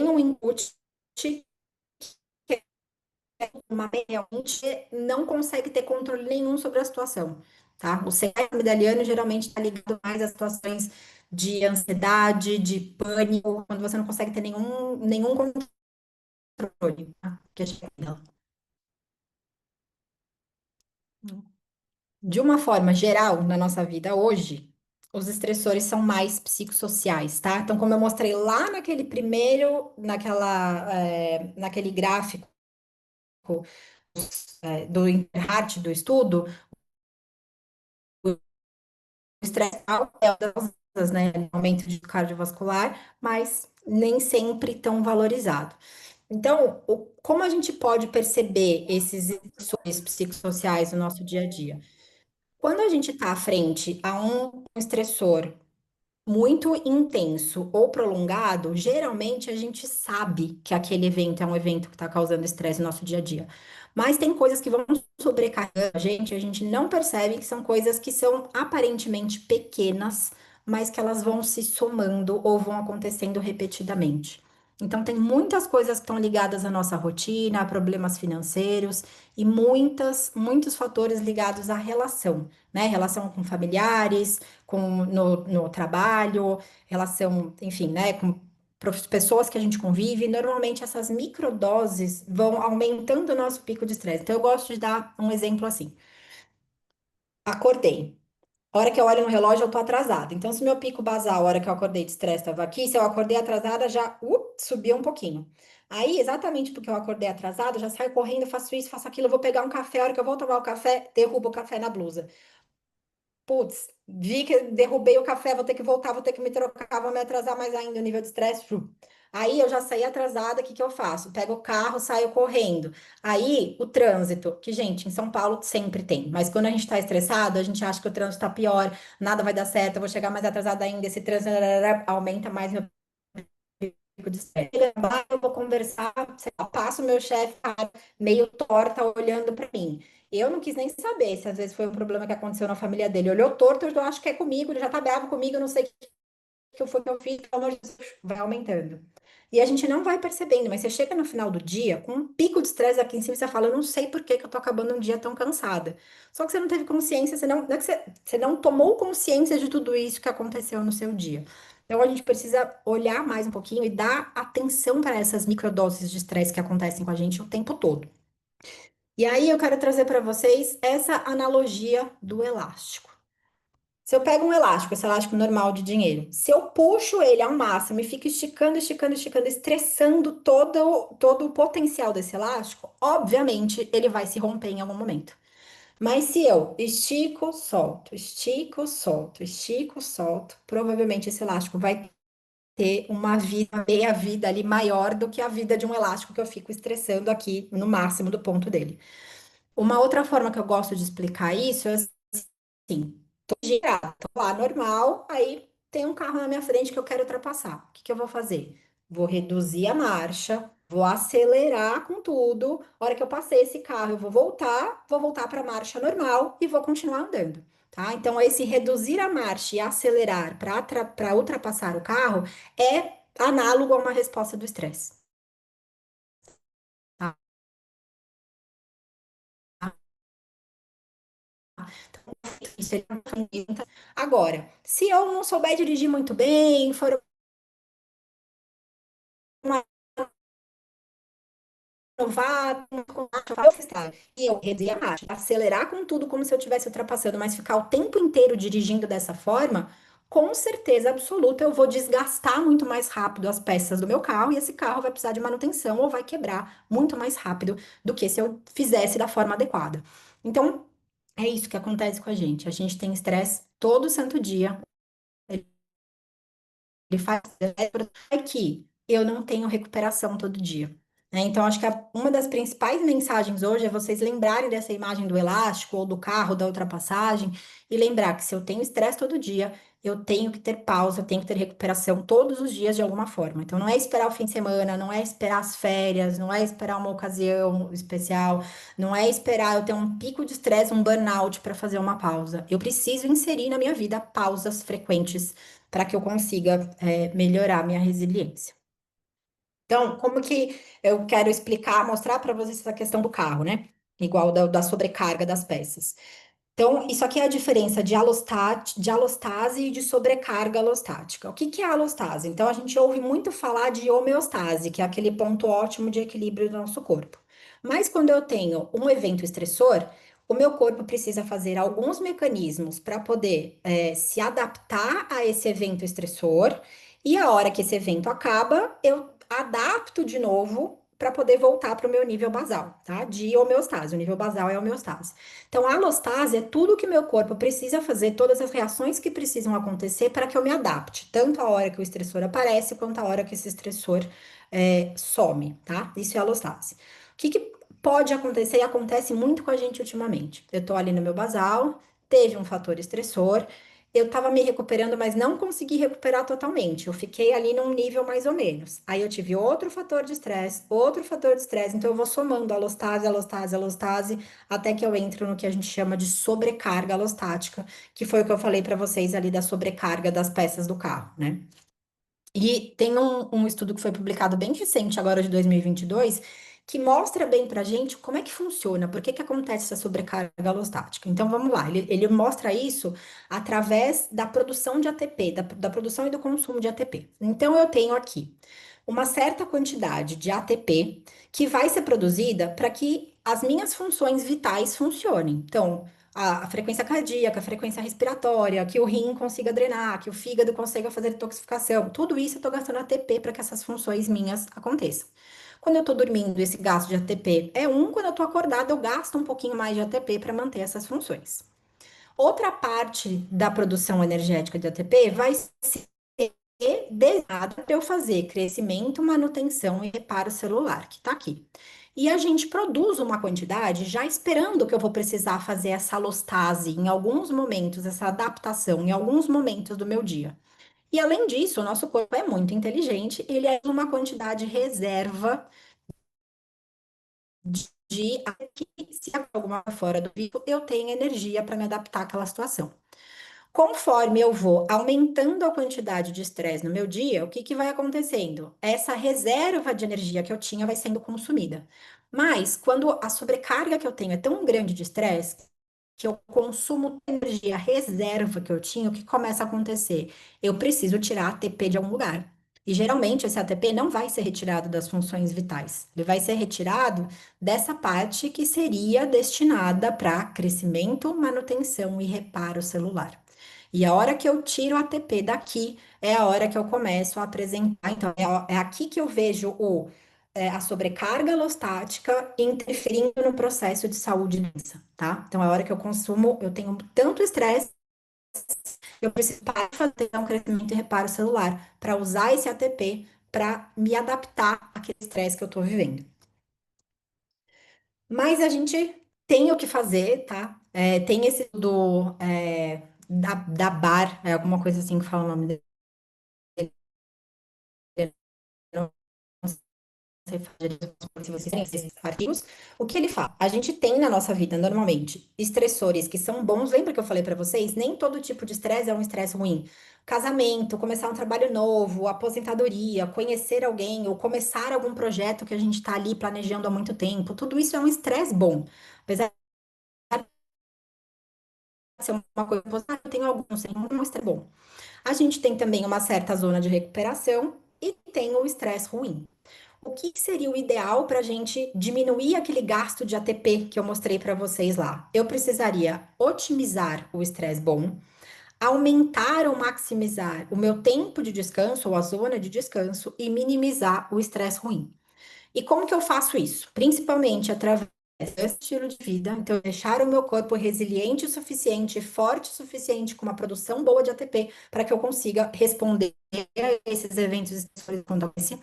S3: um input que realmente não consegue ter controle nenhum sobre a situação, tá? O sequestro amigdaliano geralmente está ligado mais a situações de ansiedade, de pânico, quando você não consegue ter nenhum controle, tá? Que é a De uma forma geral, na nossa vida hoje, os estressores são mais psicossociais, tá? Então, como eu mostrei lá naquele gráfico, do Interhart, do estudo, o estresse é uma das causas, né, aumento de cardiovascular, mas nem sempre tão valorizado. Então, como a gente pode perceber esses estressores psicossociais no nosso dia a dia? Quando a gente está à frente a um estressor muito intenso ou prolongado, geralmente a gente sabe que aquele evento é um evento que está causando estresse no nosso dia a dia. Mas tem coisas que vão sobrecarregando a gente não percebe que são coisas que são aparentemente pequenas, mas que elas vão se somando ou vão acontecendo repetidamente. Então, tem muitas coisas que estão ligadas à nossa rotina, a problemas financeiros e muitos fatores ligados à relação, né? Relação com familiares, no trabalho, relação, enfim, né, com pessoas que a gente convive, normalmente essas microdoses vão aumentando o nosso pico de estresse. Então, eu gosto de dar um exemplo assim. Acordei. A hora que eu olho no relógio, eu tô atrasada. Então, se meu pico basal, a hora que eu acordei de estresse, estava aqui, se eu acordei atrasada, já subiu um pouquinho. Aí, exatamente porque eu acordei atrasada, eu já saio correndo, faço isso, faço aquilo, eu vou pegar um café, a hora que eu vou tomar o café, derrubo o café na blusa. Putz, vi que derrubei o café, vou ter que voltar, vou ter que me trocar, vou me atrasar mais ainda o nível de estresse. Aí eu já saí atrasada, o que que eu faço? Pego o carro, saio correndo. Aí o trânsito, que gente, em São Paulo sempre tem, mas quando a gente tá estressado, a gente acha que o trânsito tá pior, nada vai dar certo, eu vou chegar mais atrasada ainda, esse trânsito aumenta mais meu pico de estresse. Eu vou conversar, sei lá, passo o meu chefe cara, meio torta olhando para mim. Eu não quis nem saber se às vezes foi um problema que aconteceu na família dele. Olhou torto, eu acho que é comigo, ele já tá bravo comigo, eu não sei o que foi que eu fiz, pelo amor de Deus, vai aumentando. E a gente não vai percebendo, mas você chega no final do dia com um pico de estresse aqui em cima e você fala, eu não sei por que que eu tô acabando um dia tão cansada. Só que você não teve consciência, não é que você não tomou consciência de tudo isso que aconteceu no seu dia. Então a gente precisa olhar mais um pouquinho e dar atenção para essas microdoses de estresse que acontecem com a gente o tempo todo. E aí eu quero trazer para vocês essa analogia do elástico. Se eu pego um elástico, esse elástico normal de dinheiro, se eu puxo ele ao máximo e fico esticando, esticando, esticando, estressando todo o potencial desse elástico, obviamente ele vai se romper em algum momento. Mas se eu estico, solto, estico, solto, estico, solto, provavelmente esse elástico vai ter uma vida, meia vida ali maior do que a vida de um elástico que eu fico estressando aqui no máximo do ponto dele. Uma outra forma que eu gosto de explicar isso é assim, tô lá normal, aí tem um carro na minha frente que eu quero ultrapassar. O que que eu vou fazer? Vou reduzir a marcha, vou acelerar com tudo. A hora que eu passei esse carro, eu vou voltar para a marcha normal e vou continuar andando. tá? Então, esse reduzir a marcha e acelerar para ultrapassar o carro é análogo a uma resposta do estresse. Tá? Isso é uma ferramenta. Agora, se eu não souber dirigir muito bem, for uma novato, e eu reduzir a marcha, acelerar com tudo como se eu estivesse ultrapassando, mas ficar o tempo inteiro dirigindo dessa forma, com certeza absoluta eu vou desgastar muito mais rápido as peças do meu carro e esse carro vai precisar de manutenção ou vai quebrar muito mais rápido do que se eu fizesse da forma adequada. Então, é isso que acontece com a gente. A gente tem estresse todo santo dia. Ele faz é que eu não tenho recuperação todo dia. Né? Então, acho que uma das principais mensagens hoje é vocês lembrarem dessa imagem do elástico ou do carro, da ultrapassagem, e lembrar que se eu tenho estresse todo dia, eu tenho que ter pausa, eu tenho que ter recuperação todos os dias de alguma forma. Então, não é esperar o fim de semana, não é esperar as férias, não é esperar uma ocasião especial, não é esperar eu ter um pico de estresse, um burnout para fazer uma pausa. Eu preciso inserir na minha vida pausas frequentes para que eu consiga melhorar minha resiliência. Então, como que eu quero explicar, mostrar para vocês essa questão do carro, né? Igual da sobrecarga das peças. Então, isso aqui é a diferença de alostase e de sobrecarga alostática. O que que é a alostase? Então, a gente ouve muito falar de homeostase, que é aquele ponto ótimo de equilíbrio do nosso corpo. Mas quando eu tenho um evento estressor, o meu corpo precisa fazer alguns mecanismos para poder se adaptar a esse evento estressor, e a hora que esse evento acaba, eu adapto de novo para poder voltar para o meu nível basal, tá? De homeostase. O nível basal é a homeostase. Então, a alostase é tudo que meu corpo precisa fazer, todas as reações que precisam acontecer para que eu me adapte, tanto a hora que o estressor aparece, quanto a hora que esse estressor some, tá? Isso é alostase. O que que pode acontecer e acontece muito com a gente ultimamente? Eu tô ali no meu basal, teve um fator estressor, eu tava me recuperando, mas não consegui recuperar totalmente. Eu fiquei ali num nível mais ou menos. Aí eu tive outro fator de estresse, então eu vou somando alostase, alostase, alostase até que eu entro no que a gente chama de sobrecarga alostática, que foi o que eu falei para vocês ali da sobrecarga das peças do carro, né? E tem um estudo que foi publicado bem recente, agora de 2022, que mostra bem pra gente como é que funciona, por que que acontece essa sobrecarga alostática. Então vamos lá, ele mostra isso através da produção de ATP, da produção e do consumo de ATP. Então eu tenho aqui uma certa quantidade de ATP que vai ser produzida para que as minhas funções vitais funcionem. Então, a frequência cardíaca, a frequência respiratória, que o rim consiga drenar, que o fígado consiga fazer detoxificação, tudo isso eu estou gastando ATP para que essas funções minhas aconteçam. Quando eu estou dormindo, esse gasto de ATP é um, quando eu estou acordada, eu gasto um pouquinho mais de ATP para manter essas funções. Outra parte da produção energética de ATP vai ser desenhada para eu fazer crescimento, manutenção e reparo celular, que está aqui. E a gente produz uma quantidade já esperando que eu vou precisar fazer essa alostase em alguns momentos, essa adaptação em alguns momentos do meu dia. E além disso, o nosso corpo é muito inteligente, ele é uma quantidade reserva de que, se alguma fora do pico, eu tenho energia para me adaptar àquela situação. Conforme eu vou aumentando a quantidade de estresse no meu dia, o que que vai acontecendo? Essa reserva de energia que eu tinha vai sendo consumida. Mas quando a sobrecarga que eu tenho é tão grande de estresse, que eu consumo energia reserva que eu tinha, o que começa a acontecer? Eu preciso tirar ATP de algum lugar. E geralmente esse ATP não vai ser retirado das funções vitais. Ele vai ser retirado dessa parte que seria destinada para crescimento, manutenção e reparo celular. E a hora que eu tiro o ATP daqui, é a hora que eu começo a apresentar. Então, é aqui que eu vejo a sobrecarga alostática interferindo no processo de saúde e doença, tá? Então, é a hora que eu consumo, eu tenho tanto estresse, eu preciso parar de fazer um crescimento e reparo celular para usar esse ATP para me adaptar àquele estresse que eu estou vivendo. Mas a gente tem o que fazer, tá? Tem esse da BAR, é alguma coisa assim que fala o nome dele, não se vocês têm esses artigos, o que ele fala? A gente tem na nossa vida, normalmente, estressores que são bons. Lembra que eu falei para vocês? Nem todo tipo de estresse é um estresse ruim. Casamento, começar um trabalho novo, aposentadoria, conhecer alguém ou começar algum projeto que a gente está ali planejando há muito tempo, tudo isso é um estresse bom. Apesar de ser uma coisa, eu tenho alguns, tem um estresse bom. A gente tem também uma certa zona de recuperação e tem o estresse ruim. O que seria o ideal para a gente diminuir aquele gasto de ATP que eu mostrei para vocês lá? Eu precisaria otimizar o estresse bom, aumentar ou maximizar o meu tempo de descanso ou a zona de descanso e minimizar o estresse ruim. E como que eu faço isso? Principalmente através desse estilo de vida, então deixar o meu corpo resiliente o suficiente, forte o suficiente, com uma produção boa de ATP, para que eu consiga responder a esses eventos estressores quando acontecem.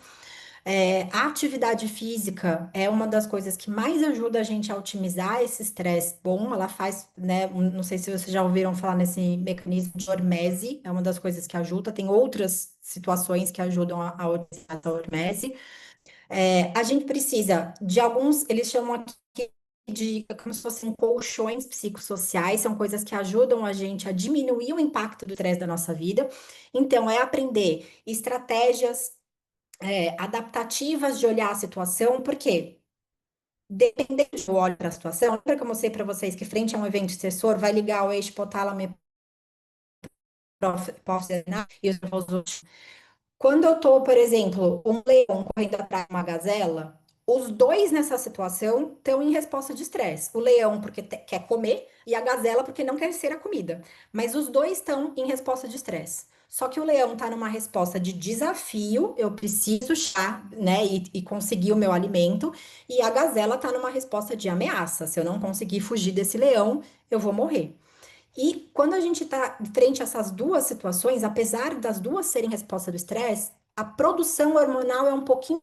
S3: A atividade física é uma das coisas que mais ajuda a gente a otimizar esse estresse bom. Ela faz, né? Não sei se vocês já ouviram falar nesse mecanismo de hormese, é uma das coisas que ajuda. Tem outras situações que ajudam a otimizar a hormese. A gente precisa de alguns, eles chamam aqui de como se fossem colchões psicossociais, são coisas que ajudam a gente a diminuir o impacto do estresse da nossa vida. Então, é aprender estratégias adaptativas de olhar a situação, porque dependendo de eu olho para a situação, lembra que eu mostrei para vocês que frente a um evento estressor vai ligar o eixo hipotálamo e hipófise e os nervosos. Quando eu tô, por exemplo, um leão correndo atrás de uma gazela, os dois nessa situação estão em resposta de estresse. O leão porque quer comer e a gazela porque não quer ser a comida. Mas os dois estão em resposta de estresse. Só que o leão está numa resposta de desafio, eu preciso achar, né, e conseguir o meu alimento, e a gazela está numa resposta de ameaça. Se eu não conseguir fugir desse leão, eu vou morrer. E quando a gente está frente a essas duas situações, apesar das duas serem resposta do estresse, a produção hormonal é um pouquinho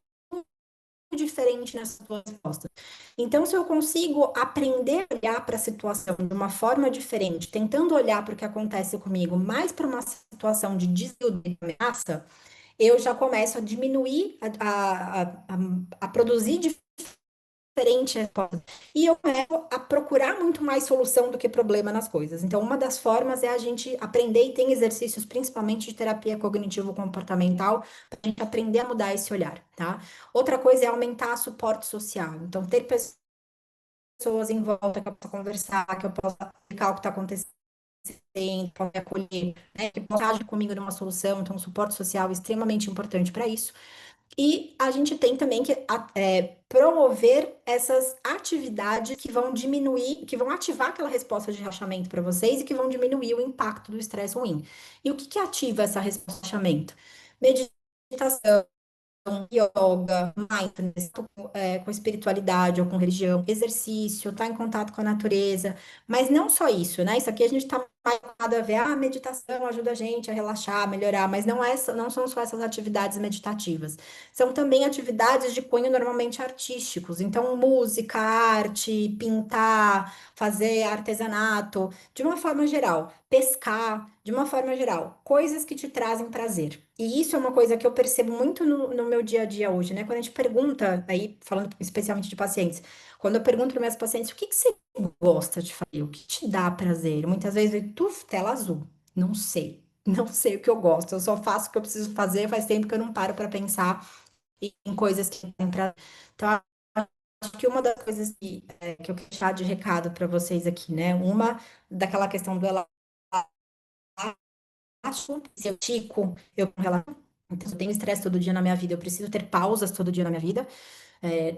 S3: diferente nessas duas respostas. Então, se eu consigo aprender a olhar para a situação de uma forma diferente, tentando olhar para o que acontece comigo mais para uma situação de desvio de ameaça, eu já começo a diminuir, a produzir diferente resposta. E eu começo a procurar muito mais solução do que problema nas coisas. Então, uma das formas é a gente aprender, e tem exercícios principalmente de terapia cognitivo-comportamental, para a gente aprender a mudar esse olhar, tá? Outra coisa é aumentar suporte social. Então, ter pessoas em volta que eu possa conversar, que eu possa explicar o que está acontecendo, possa me acolher, né? Que possa agir comigo numa solução. Então, o suporte social é extremamente importante para isso. E a gente tem também que promover essas atividades que vão diminuir, que vão ativar aquela resposta de relaxamento para vocês e que vão diminuir o impacto do estresse ruim. E o que que ativa essa resposta de relaxamento? Meditação, yoga, mindfulness, com espiritualidade ou com religião, exercício, estar em contato com a natureza, mas não só isso, né? Isso aqui a gente está mais acostumado a ver, a meditação ajuda a gente a relaxar, a melhorar, mas não são só essas atividades meditativas, são também atividades de cunho normalmente artísticos, então música, arte, pintar, fazer artesanato, de uma forma geral, pescar, de uma forma geral, coisas que te trazem prazer. E isso é uma coisa que eu percebo muito no meu dia a dia hoje, né? Quando a gente pergunta, aí falando especialmente de pacientes, quando eu pergunto para meus pacientes o que que você gosta de fazer, o que te dá prazer, muitas vezes eu tela azul, não sei, não sei o que eu gosto, eu só faço o que eu preciso fazer, faz tempo que eu não paro para pensar em coisas que têm prazer. Então, acho que uma das coisas que eu quero deixar de recado para vocês aqui, né? Uma daquela questão do relaxo, se eu tico, eu relaxo. Então, eu tenho estresse todo dia na minha vida, eu preciso ter pausas todo dia na minha vida.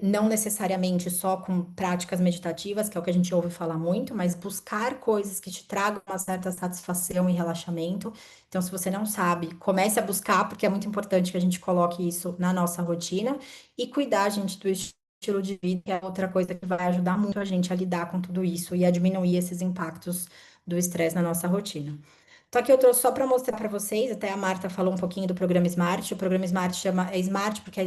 S3: Não necessariamente só com práticas meditativas, que é o que a gente ouve falar muito, mas buscar coisas que te tragam uma certa satisfação e relaxamento. Então, se você não sabe, comece a buscar, porque é muito importante que a gente coloque isso na nossa rotina e cuidar, gente, do estilo de vida, que é outra coisa que vai ajudar muito a gente a lidar com tudo isso e a diminuir esses impactos do estresse na nossa rotina. Só que eu trouxe só para mostrar para vocês, até a Marta falou um pouquinho do programa Smart. O programa Smart é Smart porque é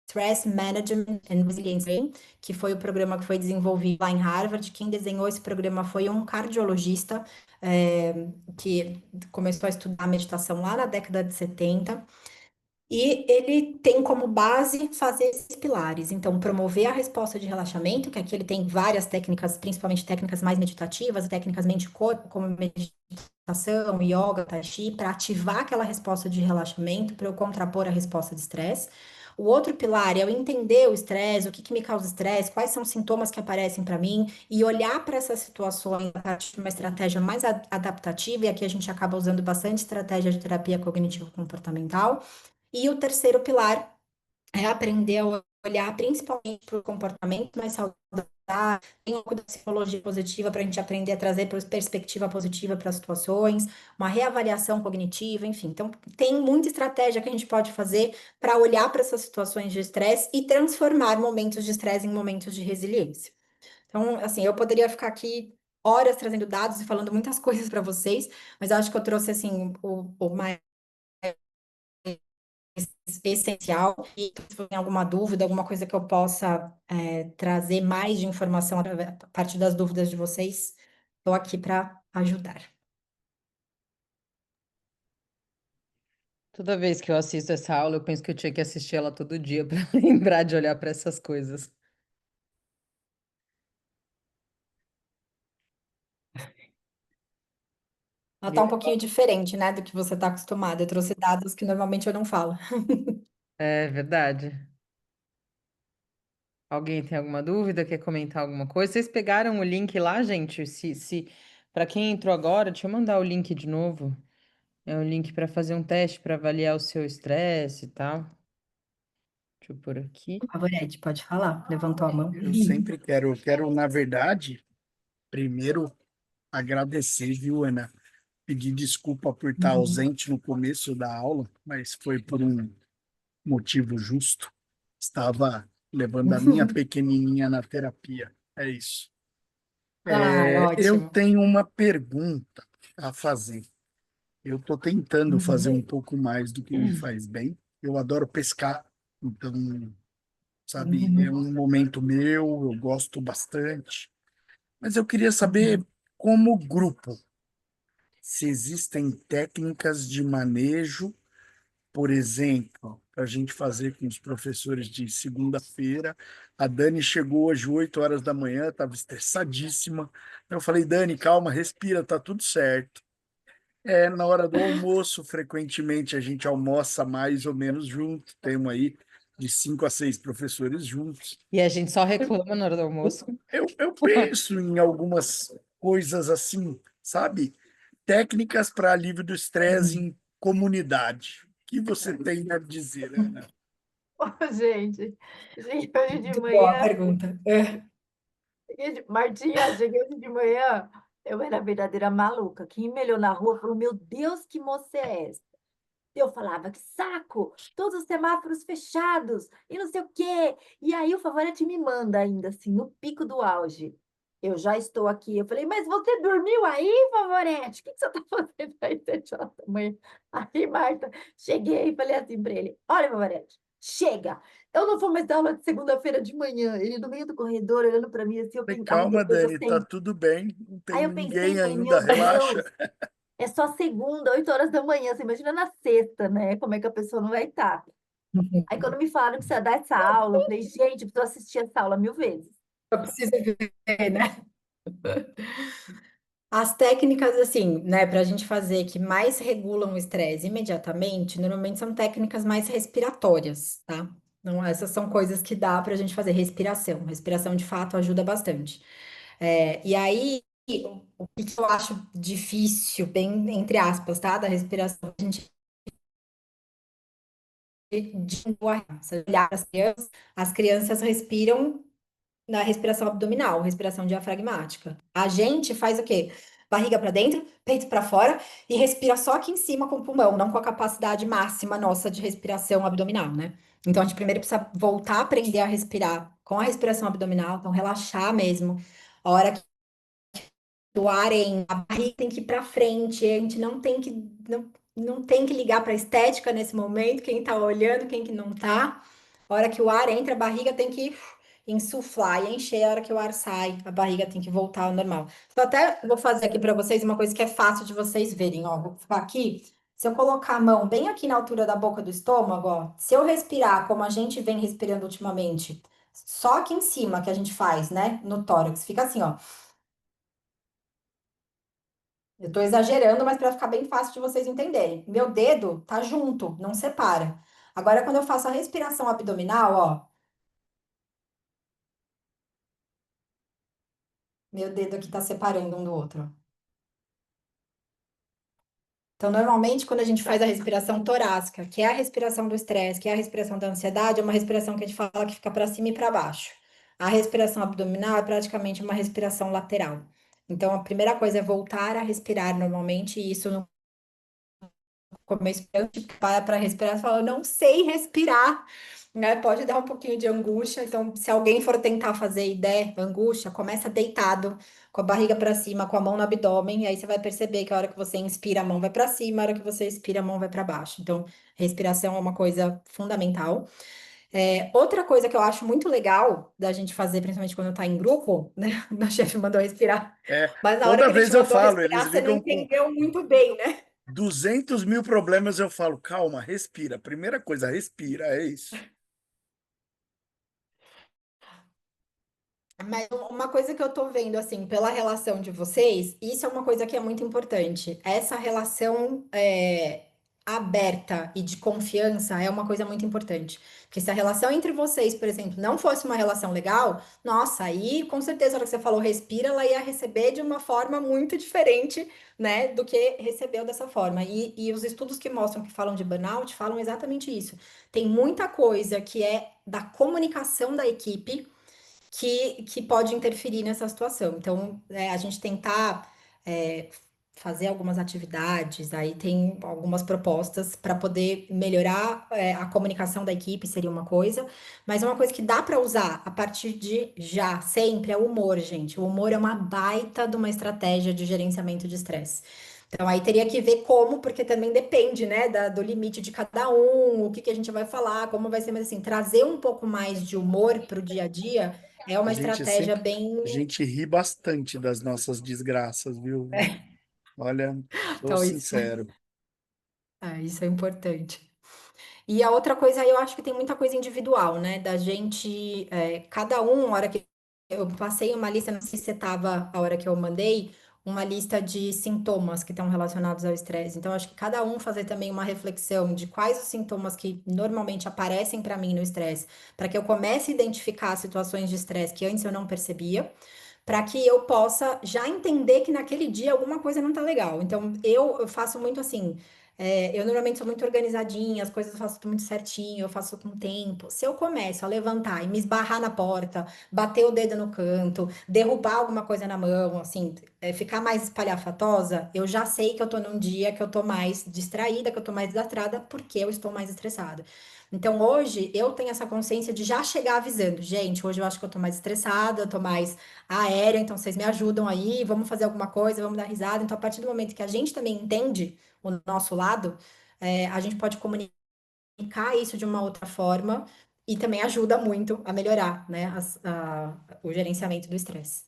S3: Stress Management and Resilience Training, que foi o programa que foi desenvolvido lá em Harvard. Quem desenhou esse programa foi um cardiologista que começou a estudar meditação lá na década de 70. E ele tem como base fazer esses pilares. Então, promover a resposta de relaxamento, que aqui ele tem várias técnicas, principalmente técnicas mais meditativas, técnicas mente-corpo, como meditação, yoga, tai chi, para ativar aquela resposta de relaxamento, para eu contrapor a resposta de estresse. O outro pilar é eu entender o estresse, o que que me causa estresse, quais são os sintomas que aparecem para mim, e olhar para essas situações a partir de uma estratégia mais adaptativa, e aqui a gente acaba usando bastante estratégia de terapia cognitivo-comportamental. E o terceiro pilar é aprender a olhar principalmente para o comportamento mais saudável, tem um pouco da psicologia positiva para a gente aprender a trazer perspectiva positiva para as situações, uma reavaliação cognitiva, enfim. Então, tem muita estratégia que a gente pode fazer para olhar para essas situações de estresse e transformar momentos de estresse em momentos de resiliência. Então, assim, eu poderia ficar aqui horas trazendo dados e falando muitas coisas para vocês, mas eu acho que eu trouxe, assim, o mais essencial. E se você tem alguma dúvida, alguma coisa que eu possa trazer mais de informação a partir das dúvidas de vocês, estou aqui para ajudar.
S1: Toda vez que eu assisto essa aula, eu penso que eu tinha que assistir ela todo dia para lembrar de olhar para essas coisas.
S3: Ela
S1: E
S3: está um pouquinho diferente, né, do que você está acostumado. Eu trouxe dados que normalmente eu não falo.
S1: É verdade. Alguém tem alguma dúvida? Quer comentar alguma coisa? Vocês pegaram o link lá, gente? Se para quem entrou agora, deixa eu mandar o link de novo. É um link para fazer um teste para avaliar o seu estresse e tal. Deixa eu pôr aqui.
S3: Por favor, Ed, pode falar. Levantou a mão.
S6: Eu sempre quero, na verdade, primeiro agradecer, viu, Ana? Pedir desculpa por estar
S3: Uhum.
S6: ausente no começo da aula, mas foi por um motivo justo. Estava levando a minha pequenininha na terapia. É isso.
S3: Ai,
S6: Eu
S3: ótimo.
S6: tenho uma pergunta a fazer. Eu estou tentando fazer
S3: Uhum.
S6: um pouco mais do que me faz bem. Eu adoro pescar, então, sabe, é
S3: Uhum.
S6: um momento meu, eu gosto bastante. Mas eu queria saber,
S3: Uhum.
S6: como grupo, se existem técnicas de manejo, por exemplo, para a gente fazer com os professores de segunda-feira. A Dani chegou hoje 8 horas da manhã, estava estressadíssima. Eu falei, Dani, calma, respira, tá tudo certo. Na hora do almoço, frequentemente a gente almoça mais ou menos junto, temos aí de 5 a 6 professores juntos.
S1: E a gente só reclama na hora do almoço.
S6: Eu penso em algumas coisas assim, sabe? Técnicas para alívio do estresse em comunidade. O que você tem a dizer, Ana?
S2: Ô, gente, hoje de
S3: Muito boa a
S2: manhã,
S3: pergunta.
S2: Martinha, cheguei hoje de manhã, eu era a verdadeira maluca. Quem me olhou na rua falou, meu Deus, que moça é essa? Eu falava, que saco, todos os semáforos fechados, e não sei o quê. E aí o Favorite me manda ainda, assim, no pico do auge. Eu já estou aqui. Eu falei, mas você dormiu aí, Favorite? O que que você está fazendo aí 7 horas da manhã? Aí, Marta, cheguei e falei assim para ele, olha, Favorite, chega. Eu não vou mais dar aula de segunda-feira de manhã. Ele no meio do corredor, olhando para mim assim,
S6: Falei,
S2: aí
S6: calma,
S2: depois eu
S6: Dani, tá
S2: pensei,
S6: tudo bem, não tem
S2: aí eu pensei,
S6: ninguém
S2: falei,
S6: ainda,
S2: meu
S6: relaxa.
S2: Deus, é só segunda, 8 horas da manhã. Você imagina na sexta, né? Como é que a pessoa não vai estar? Aí, quando me falaram que você ia dar essa aula, eu falei, gente, eu preciso assistir essa aula 1000 vezes.
S3: Eu preciso ver, né? As técnicas, assim, né, para a gente fazer que mais regulam o estresse imediatamente, normalmente são técnicas mais respiratórias, tá? Então, essas são coisas que dá para a gente fazer respiração. Respiração, de fato, ajuda bastante. E aí, o que eu acho difícil, bem entre aspas, tá? Da respiração, a gente de olhar para as crianças respiram na respiração abdominal, respiração diafragmática. A gente faz o quê? Barriga para dentro, peito para fora e respira só aqui em cima com o pulmão, não com a capacidade máxima nossa de respiração abdominal, né? Então a gente primeiro precisa voltar a aprender a respirar com a respiração abdominal, então relaxar mesmo. A hora que o ar entra, a barriga tem que ir para frente, a gente não tem que ligar para a estética nesse momento, quem tá olhando, quem que não tá. A hora que o ar entra, a barriga tem que insuflar e encher. A hora que o ar sai, a barriga tem que voltar ao normal. Então, até vou fazer aqui para vocês uma coisa que é fácil de vocês verem, ó. Vou ficar aqui Se eu colocar a mão bem aqui na altura da boca do estômago, ó, se eu respirar como a gente vem respirando ultimamente, só aqui em cima que a gente faz, né, no tórax, fica assim, ó. Eu tô exagerando, mas para ficar bem fácil de vocês entenderem. Meu dedo tá junto, não separa. Agora, quando eu faço a respiração abdominal, ó, meu dedo aqui tá separando um do outro. Então, normalmente, quando a gente faz a respiração torácica, que é a respiração do estresse, que é a respiração da ansiedade, é uma respiração que a gente fala que fica para cima e para baixo. A respiração abdominal é praticamente uma respiração lateral. Então, a primeira coisa é voltar a respirar normalmente, e isso no começo, eu tipo, para respirar, e fala, eu não sei respirar, né? Pode dar um pouquinho de angústia. Então, se alguém for tentar fazer e der angústia, começa deitado, com a barriga para cima, com a mão no abdômen, e aí você vai perceber que a hora que você inspira, a mão vai para cima, a hora que você expira, a mão vai para baixo. Então, respiração é uma coisa fundamental. Outra coisa que eu acho muito legal da gente fazer, principalmente quando tá em grupo, né? Meu chefe mandou respirar,
S6: É,
S3: mas na hora
S6: toda
S3: que ele
S6: vez
S3: te
S6: eu
S3: mandou
S6: falo, eles
S3: respirar, você não
S6: ligam com
S3: entendeu muito bem, né?
S6: 200 mil problemas, eu falo, calma, respira. Primeira coisa, respira, é isso.
S3: Mas uma coisa que eu tô vendo, assim, pela relação de vocês, isso é uma coisa que é muito importante. Essa relação aberta e de confiança é uma coisa muito importante. Porque se a relação entre vocês, por exemplo, não fosse uma relação legal, nossa, aí com certeza, na hora que você falou respira, ela ia receber de uma forma muito diferente, né, do que recebeu dessa forma. E os estudos que mostram que falam de burnout falam exatamente isso. Tem muita coisa que é da comunicação da equipe que pode interferir nessa situação. Então, a gente tentar é, fazer algumas atividades, aí tem algumas propostas para poder melhorar a comunicação da equipe, seria uma coisa, mas uma coisa que dá para usar a partir de já, sempre, é o humor, gente. O humor é uma baita de uma estratégia de gerenciamento de estresse. Então, aí teria que ver como, porque também depende, né, do limite de cada um, o que que a gente vai falar, como vai ser, mas assim, trazer um pouco mais de humor para o dia a dia é
S6: A
S3: uma
S6: gente
S3: estratégia
S6: sempre,
S3: bem.
S6: a gente ri bastante das nossas desgraças, viu? Olha, sou
S3: Então,
S6: sincero.
S3: isso é importante. E a outra coisa, eu acho que tem muita coisa individual, né? Da gente, cada um, a hora que eu passei uma lista, não sei se você estava a hora que eu mandei, uma lista de sintomas que estão relacionados ao estresse. Então, acho que cada um fazer também uma reflexão de quais os sintomas que normalmente aparecem para mim no estresse, para que eu comece a identificar situações de estresse que antes eu não percebia, para que eu possa já entender que naquele dia alguma coisa não tá legal. Então, eu faço muito assim. Eu normalmente sou muito organizadinha, as coisas eu faço tudo muito certinho, eu faço com tempo. Se eu começo a levantar e me esbarrar na porta, bater o dedo no canto, derrubar alguma coisa na mão, assim, ficar mais espalhafatosa, eu já sei que eu tô num dia que eu tô mais distraída, que eu tô mais desastrada, porque eu estou mais estressada. Então, hoje, eu tenho essa consciência de já chegar avisando, gente, hoje eu acho que eu tô mais estressada, eu tô mais aérea, então vocês me ajudam aí, vamos fazer alguma coisa, vamos dar risada. Então, a partir do momento que a gente também entende o nosso lado, a gente pode comunicar isso de uma outra forma e também ajuda muito a melhorar, né, o gerenciamento do estresse.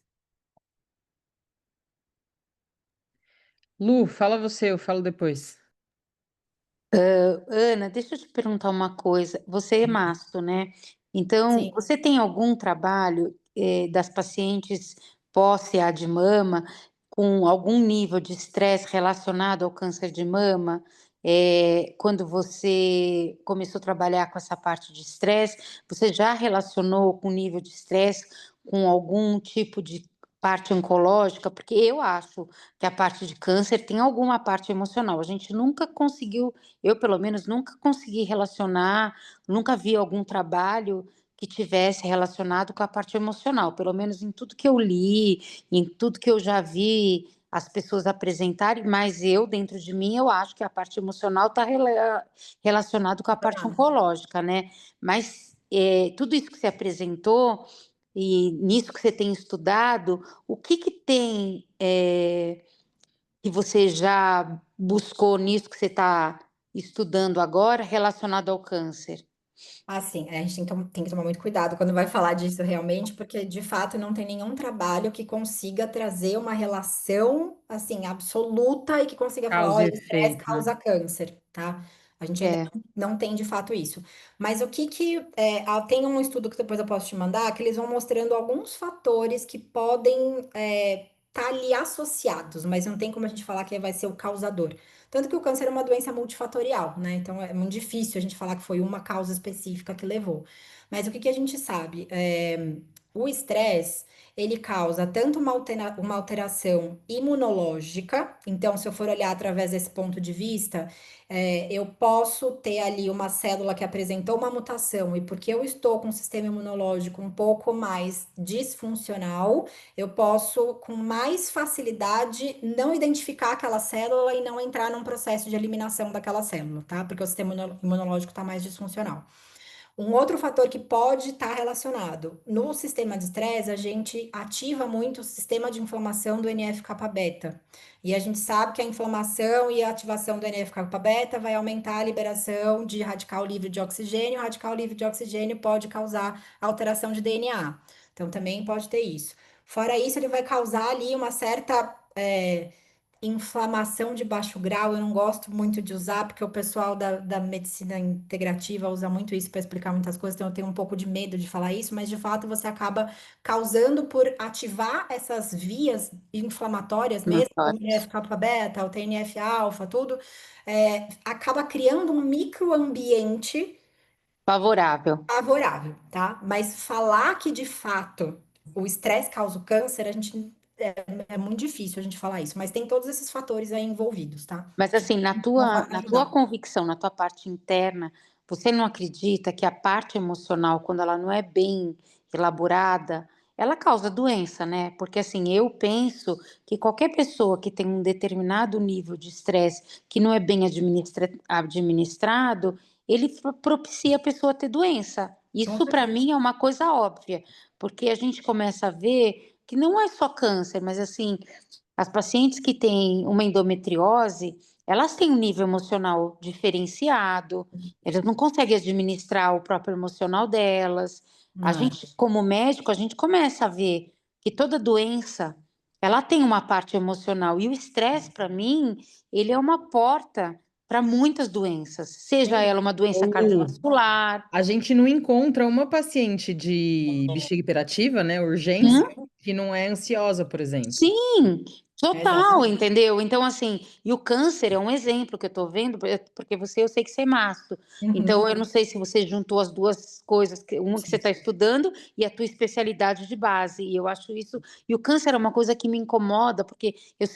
S1: Lu, fala você, eu falo depois.
S7: Ana, deixa eu te perguntar uma coisa. Você é masto, né? Então,
S3: Sim.
S7: você tem algum trabalho das pacientes pós-CA de mama com algum nível de estresse relacionado ao câncer de mama? Quando você começou a trabalhar com essa parte de estresse, você já relacionou com nível de estresse com algum tipo de parte oncológica? Porque eu acho que a parte de câncer tem alguma parte emocional. A gente nunca conseguiu, eu, pelo menos, nunca consegui relacionar, nunca vi algum trabalho que tivesse relacionado com a parte emocional. Pelo menos em tudo que eu li, em tudo que eu já vi as pessoas apresentarem, mas eu, dentro de mim, eu acho que a parte emocional está relacionado com a parte oncológica, né? Mas tudo isso que você apresentou e nisso que você tem estudado, o que que tem que você já buscou nisso que você está estudando agora relacionado ao câncer?
S3: Assim, a gente tem que tomar muito cuidado quando vai falar disso realmente, porque de fato não tem nenhum trabalho que consiga trazer uma relação assim absoluta e que consiga falar,
S1: Causa e
S3: olha, o estresse
S1: efeito, né?
S3: causa câncer, tá? A gente ainda
S7: É,
S3: não tem de fato isso. Mas o que que tem um estudo que depois eu posso te mandar, que eles vão mostrando alguns fatores que podem estar ali associados, mas não tem como a gente falar que vai ser o causador. Tanto que o câncer é uma doença multifatorial, né? Então é muito difícil a gente falar que foi uma causa específica que levou. Mas o que que a gente sabe? O estresse, ele causa tanto uma alteração imunológica, então, se eu for olhar através desse ponto de vista, eu posso ter ali uma célula que apresentou uma mutação, e porque eu estou com um sistema imunológico um pouco mais disfuncional, eu posso, com mais facilidade, não identificar aquela célula e não entrar num processo de eliminação daquela célula, tá? Porque o sistema imunológico está mais disfuncional. Um outro fator que pode estar relacionado no sistema de estresse, a gente ativa muito o sistema de inflamação do NF-kappa-beta. E a gente sabe que a inflamação e a ativação do NF-kappa-beta vai aumentar a liberação de radical livre de oxigênio. O radical livre de oxigênio pode causar alteração de DNA. Então, também pode ter isso. Fora isso, ele vai causar ali uma certa inflamação de baixo grau. Eu não gosto muito de usar, porque o pessoal da medicina integrativa usa muito isso para explicar muitas coisas, então eu tenho um pouco de medo de falar isso, mas de fato você acaba causando por ativar essas vias inflamatórias, mesmo o
S7: notórios.
S3: NF-kappa-beta, o TNF-alfa, tudo, acaba criando um microambiente
S7: Favorável.
S3: favorável, tá? Mas falar que de fato o estresse causa o câncer, a gente é muito difícil a gente falar isso, mas tem todos esses fatores aí envolvidos, tá?
S7: Mas
S3: Que
S7: assim,
S3: não podem
S7: na tua
S3: ajudar.
S7: convicção, na tua parte interna, você não acredita que a parte emocional, quando ela não é bem elaborada, ela causa doença, né? Porque assim, eu penso que qualquer pessoa que tem um determinado nível de estresse que não é bem administrado, ele propicia a pessoa a ter doença.
S3: Com
S7: Isso para
S3: certeza.
S7: mim é uma coisa óbvia, porque a gente começa a ver que não é só câncer, mas assim, as pacientes que têm uma endometriose, elas têm um nível emocional diferenciado, elas não conseguem administrar o próprio emocional delas. A
S3: Não.
S7: gente, como médico, a gente começa a ver que toda doença, ela tem uma parte emocional. E o estresse, para mim, ele é uma porta para muitas doenças, seja
S3: Sim.
S7: ela uma doença
S1: Ou
S7: cardiovascular.
S1: a gente não encontra uma paciente de bexiga hiperativa, né, urgência,
S7: Hum?
S1: que não é ansiosa, por exemplo.
S7: Sim, total,
S3: Exatamente.
S7: entendeu? Então, assim, e o câncer é um exemplo que eu tô vendo, porque você, eu sei que você é mastro,
S3: Uhum.
S7: então eu não sei se você juntou as duas coisas, uma que você está estudando e a tua especialidade de base, e eu acho isso, e o câncer é uma coisa que me incomoda, porque eu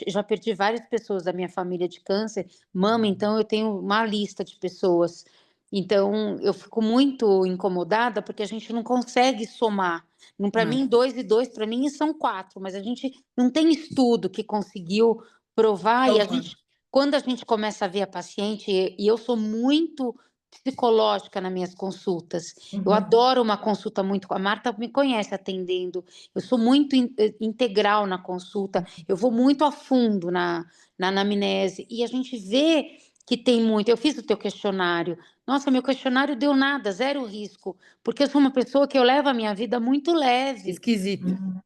S7: já perdi várias pessoas da minha família de câncer, mama, então eu tenho uma lista de pessoas, então eu fico muito incomodada, porque a gente não consegue somar. Para
S3: Não.
S7: mim, 2 e 2 para mim são 4, mas a gente não tem estudo que conseguiu provar. E
S3: Provar.
S7: quando a gente começa a ver a paciente, e eu sou muito psicológica nas minhas consultas, eu
S3: Uhum.
S7: adoro uma consulta muito. A Marta me conhece atendendo, eu sou muito integral na consulta, eu vou muito a fundo na anamnese, e a gente vê que tem muito. Eu fiz o teu questionário. Nossa, meu questionário deu nada, zero risco, porque eu sou uma pessoa que eu levo a minha vida muito leve.
S1: Esquisito.
S3: Uhum.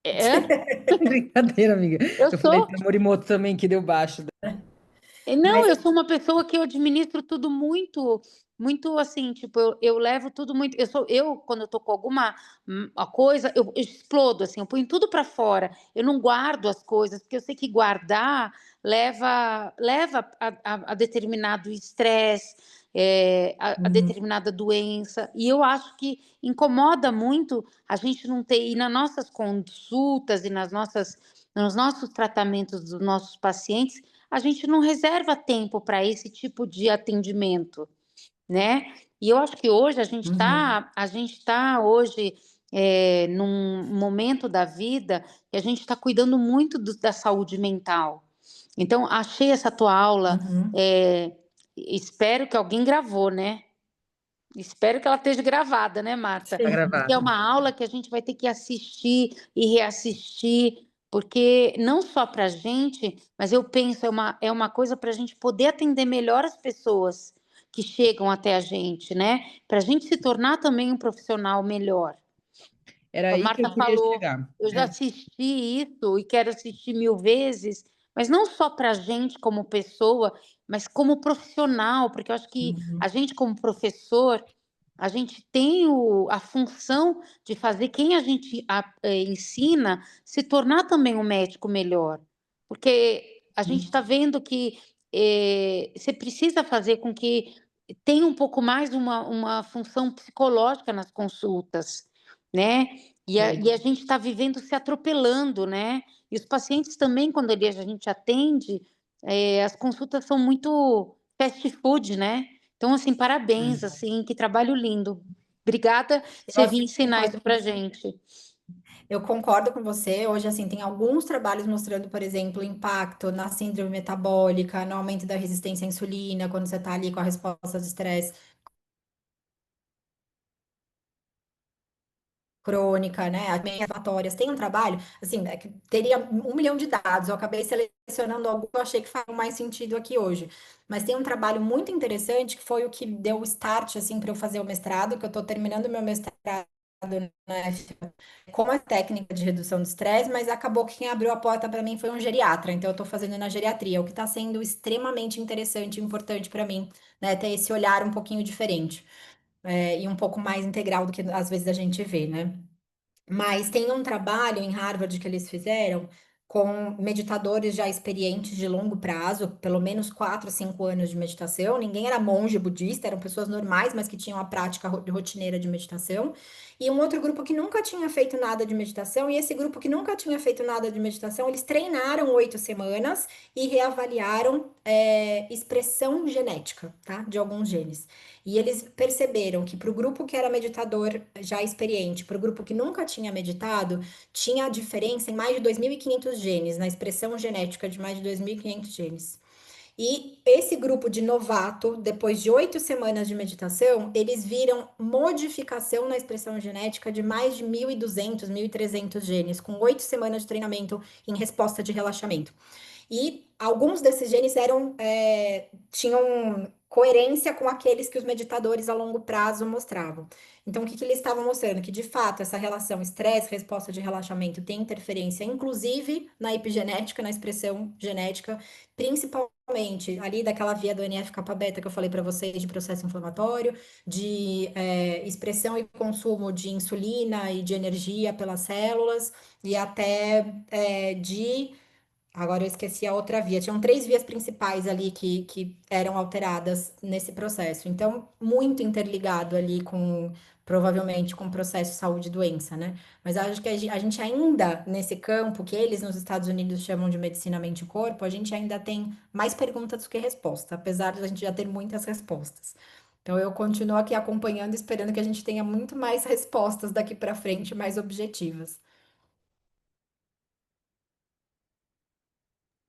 S7: É,
S1: Brincadeira, amiga.
S7: eu
S1: Eu falei
S7: sou.
S1: para Morimoto também que deu baixo.
S7: Não,
S3: Mas
S7: eu sou uma pessoa que eu administro tudo muito, muito assim, tipo, eu levo tudo muito. Eu quando eu tô com alguma a coisa, eu explodo, assim, eu ponho tudo para fora. Eu não guardo as coisas, porque eu sei que guardar leva a determinado estresse, a
S3: uhum.
S7: determinada doença. E eu acho que incomoda muito a gente não ter, e nas nossas consultas e nos nossos tratamentos dos nossos pacientes a gente não reserva tempo para esse tipo de atendimento, né? E eu acho que hoje
S3: Uhum.
S7: a gente tá hoje num momento da vida que a gente está cuidando muito da saúde mental. Então, achei essa tua aula,
S3: Uhum.
S7: espero que alguém gravou, né? Espero que ela esteja gravada, né, Marta?
S1: Tá
S3: Sim.
S7: Porque é
S1: gravado.
S7: uma aula que a gente vai ter que assistir e reassistir, porque não só para a gente, mas eu penso, é uma coisa para a gente poder atender melhor as pessoas que chegam até a gente, né? Para a gente se tornar também um profissional melhor.
S1: Era
S7: A
S1: aí que eu
S7: Marta
S1: queria
S7: falou,
S1: chegar.
S7: eu já assisti isso e quero assistir 1000 vezes, mas não só para a gente como pessoa, mas como profissional, porque eu acho que a gente como professor, a gente tem a função de fazer quem a gente ensina se tornar também um médico melhor, porque a gente está vendo que você precisa fazer com que tenha um pouco mais uma função psicológica nas consultas, né? E a gente está vivendo se atropelando, né? E os pacientes também, quando a gente atende, as consultas são muito fast food, né? Então, assim, parabéns, assim, que trabalho lindo. Obrigada por você vir ensinar isso pra gente.
S3: Eu concordo com você. Hoje, assim, tem alguns trabalhos mostrando, por exemplo, o impacto na síndrome metabólica, no aumento da resistência à insulina, quando você está ali com a resposta de estresse crônica, né? As meias inflamatórias. Tem um trabalho, assim, que teria 1 milhão de dados. Eu acabei selecionando alguns que eu achei que faziam mais sentido aqui hoje. Mas tem um trabalho muito interessante que foi o que deu o start, assim, para eu fazer o mestrado, que eu estou terminando meu mestrado na FA, com a técnica de redução do estresse, mas acabou que quem abriu a porta para mim foi um geriatra, então eu estou fazendo na geriatria, o que está sendo extremamente interessante e importante para mim, né? Ter esse olhar um pouquinho diferente, e um pouco mais integral do que às vezes a gente vê, né? Mas tem um trabalho em Harvard que eles fizeram com meditadores já experientes de longo prazo, pelo menos 4 a 5 anos de meditação. Ninguém era monge budista, eram pessoas normais, mas que tinham a prática rotineira de meditação. E um outro grupo que nunca tinha feito nada de meditação, e esse grupo que nunca tinha feito nada de meditação, eles treinaram 8 semanas e reavaliaram expressão genética, tá? De alguns genes. E eles perceberam que para o grupo que era meditador já experiente, para o grupo que nunca tinha meditado, tinha a diferença em mais de 2.500 genes, na expressão genética de mais de 2.500 genes. E esse grupo de novato, depois de 8 semanas de meditação, eles viram modificação na expressão genética de mais de 1.200, 1.300 genes, com 8 semanas de treinamento em resposta de relaxamento. E alguns desses genes tinham coerência com aqueles que os meditadores a longo prazo mostravam. Então, o que eles estavam mostrando? Que, de fato, essa relação estresse, resposta de relaxamento tem interferência, inclusive na epigenética, na expressão genética, principalmente ali daquela via do NF-kappa-beta que eu falei para vocês, de processo inflamatório, de expressão e consumo de insulina e de energia pelas células, e até de agora eu esqueci a outra via. Tinham 3 vias principais ali que eram alteradas nesse processo. Então, muito interligado ali com, provavelmente, com o processo saúde e doença, né? Mas acho que a gente ainda, nesse campo, que eles nos Estados Unidos chamam de medicina mente-corpo, a gente ainda tem mais perguntas do que resposta, apesar de a gente já ter muitas respostas. Então, eu continuo aqui acompanhando, esperando que a gente tenha muito mais respostas daqui para frente, mais objetivas.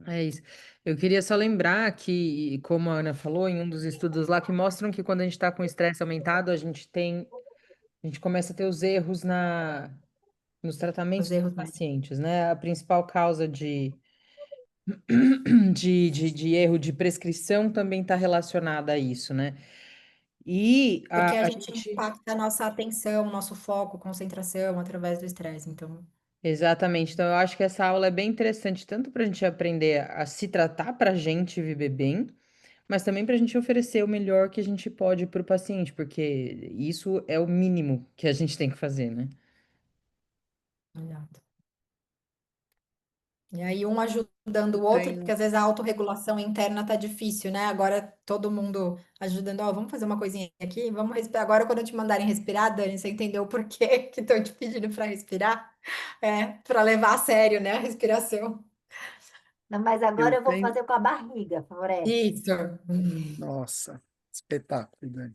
S1: É isso. Eu queria só lembrar que, como a Ana falou, em um dos estudos lá, que mostram que quando a gente está com estresse aumentado, a gente começa a ter os erros nos
S3: Os
S1: tratamentos dos
S3: erros.
S1: pacientes, né? A principal causa de erro de prescrição também está relacionada a isso, né? E
S3: Porque a
S1: a
S3: gente
S1: gente.
S3: impacta a nossa atenção, nosso foco, concentração através do estresse. Então,
S1: Exatamente. Então, eu acho que essa aula é bem interessante, tanto para a gente aprender a se tratar para a gente viver bem, mas também para a gente oferecer o melhor que a gente pode para o paciente, porque isso é o mínimo que a gente tem que fazer, né?
S3: exato. E aí, um ajudando o
S6: Eu
S3: outro, porque
S6: tenho.
S3: às vezes a autorregulação interna tá difícil, né? Agora todo mundo ajudando, ó, vamos fazer uma coisinha aqui, vamos respirar. Agora, quando te mandarem respirar, Dani, você entendeu por quê que estão te pedindo para respirar? É, para levar a sério, né, a respiração.
S2: Não, mas
S6: Eu
S2: agora eu vou
S6: tenho.
S2: fazer com a barriga, Floresta.
S3: Isso.
S6: Nossa, espetáculo, Dani.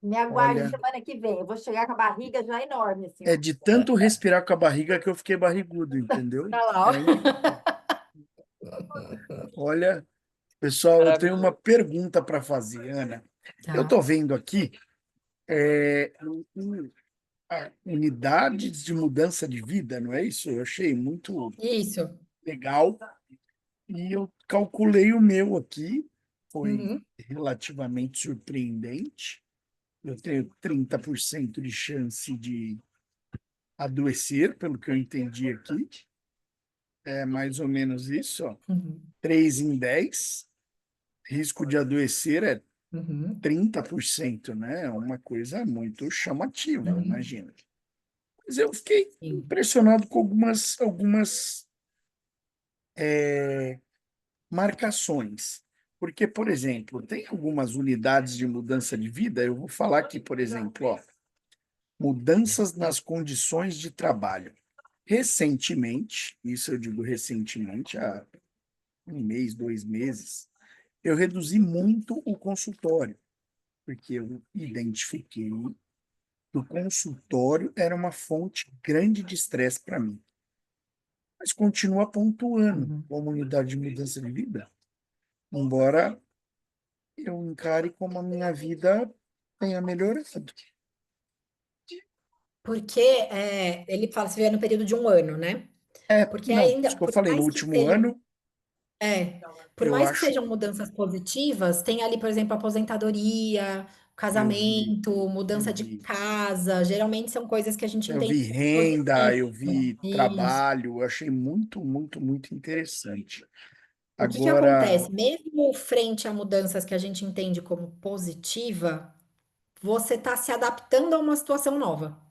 S2: Me aguarde
S6: Olha,
S2: semana que vem. Eu vou chegar com a barriga já enorme, assim,
S6: é
S2: ó.
S6: de tanto respirar com a barriga que eu fiquei barrigudo, entendeu?
S3: Tá lá,
S6: É
S3: ó.
S6: incrível. Olha, pessoal, eu tenho uma pergunta para fazer, Ana. Eu
S3: Tá.
S6: estou vendo aqui é, unidades de mudança de vida, não é isso? Eu achei muito
S3: Isso.
S6: legal e eu calculei o meu aqui foi
S3: Uhum.
S6: relativamente surpreendente. Eu tenho 30% de chance de adoecer, pelo que eu entendi aqui. É mais ou menos isso, ó.
S3: Uhum.
S6: 3 em 10. Risco de adoecer é
S3: Uhum.
S6: 30%, né? É uma coisa muito chamativa,
S3: Uhum.
S6: imagina. Mas eu fiquei
S3: Sim.
S6: impressionado com algumas marcações. Porque, por exemplo, tem algumas unidades de mudança de vida, eu vou falar aqui, por exemplo, ó, mudanças nas condições de trabalho. Recentemente, isso eu digo recentemente, há um mês, 2 meses, eu reduzi muito o consultório, porque eu identifiquei que o consultório era uma fonte grande de estresse para mim. Mas continua pontuando
S3: Uhum.
S6: como unidade de mudança de vida, embora eu encare como a minha vida tenha melhorado.
S3: Porque ele fala, você vê no período de um ano, né? Porque
S6: Não, isso
S3: ainda,
S6: que eu
S3: por
S6: falei, no
S3: mais que
S6: último
S3: sejam,
S6: ano,
S3: é, por
S6: eu
S3: mais que
S6: acho,
S3: sejam mudanças positivas, tem ali, por exemplo, aposentadoria,
S6: eu vi,
S3: casamento,
S6: eu
S3: mudança de
S6: vi,
S3: casa. Geralmente são coisas que a gente
S6: eu
S3: entende
S6: vi
S3: como
S6: renda,
S3: positivas.
S6: eu vi
S3: Isso.
S6: trabalho, eu achei muito, muito, muito interessante.
S3: O que que
S6: Agora,
S3: acontece? Mesmo frente a mudanças que a gente entende como positiva, você está se adaptando a uma situação nova.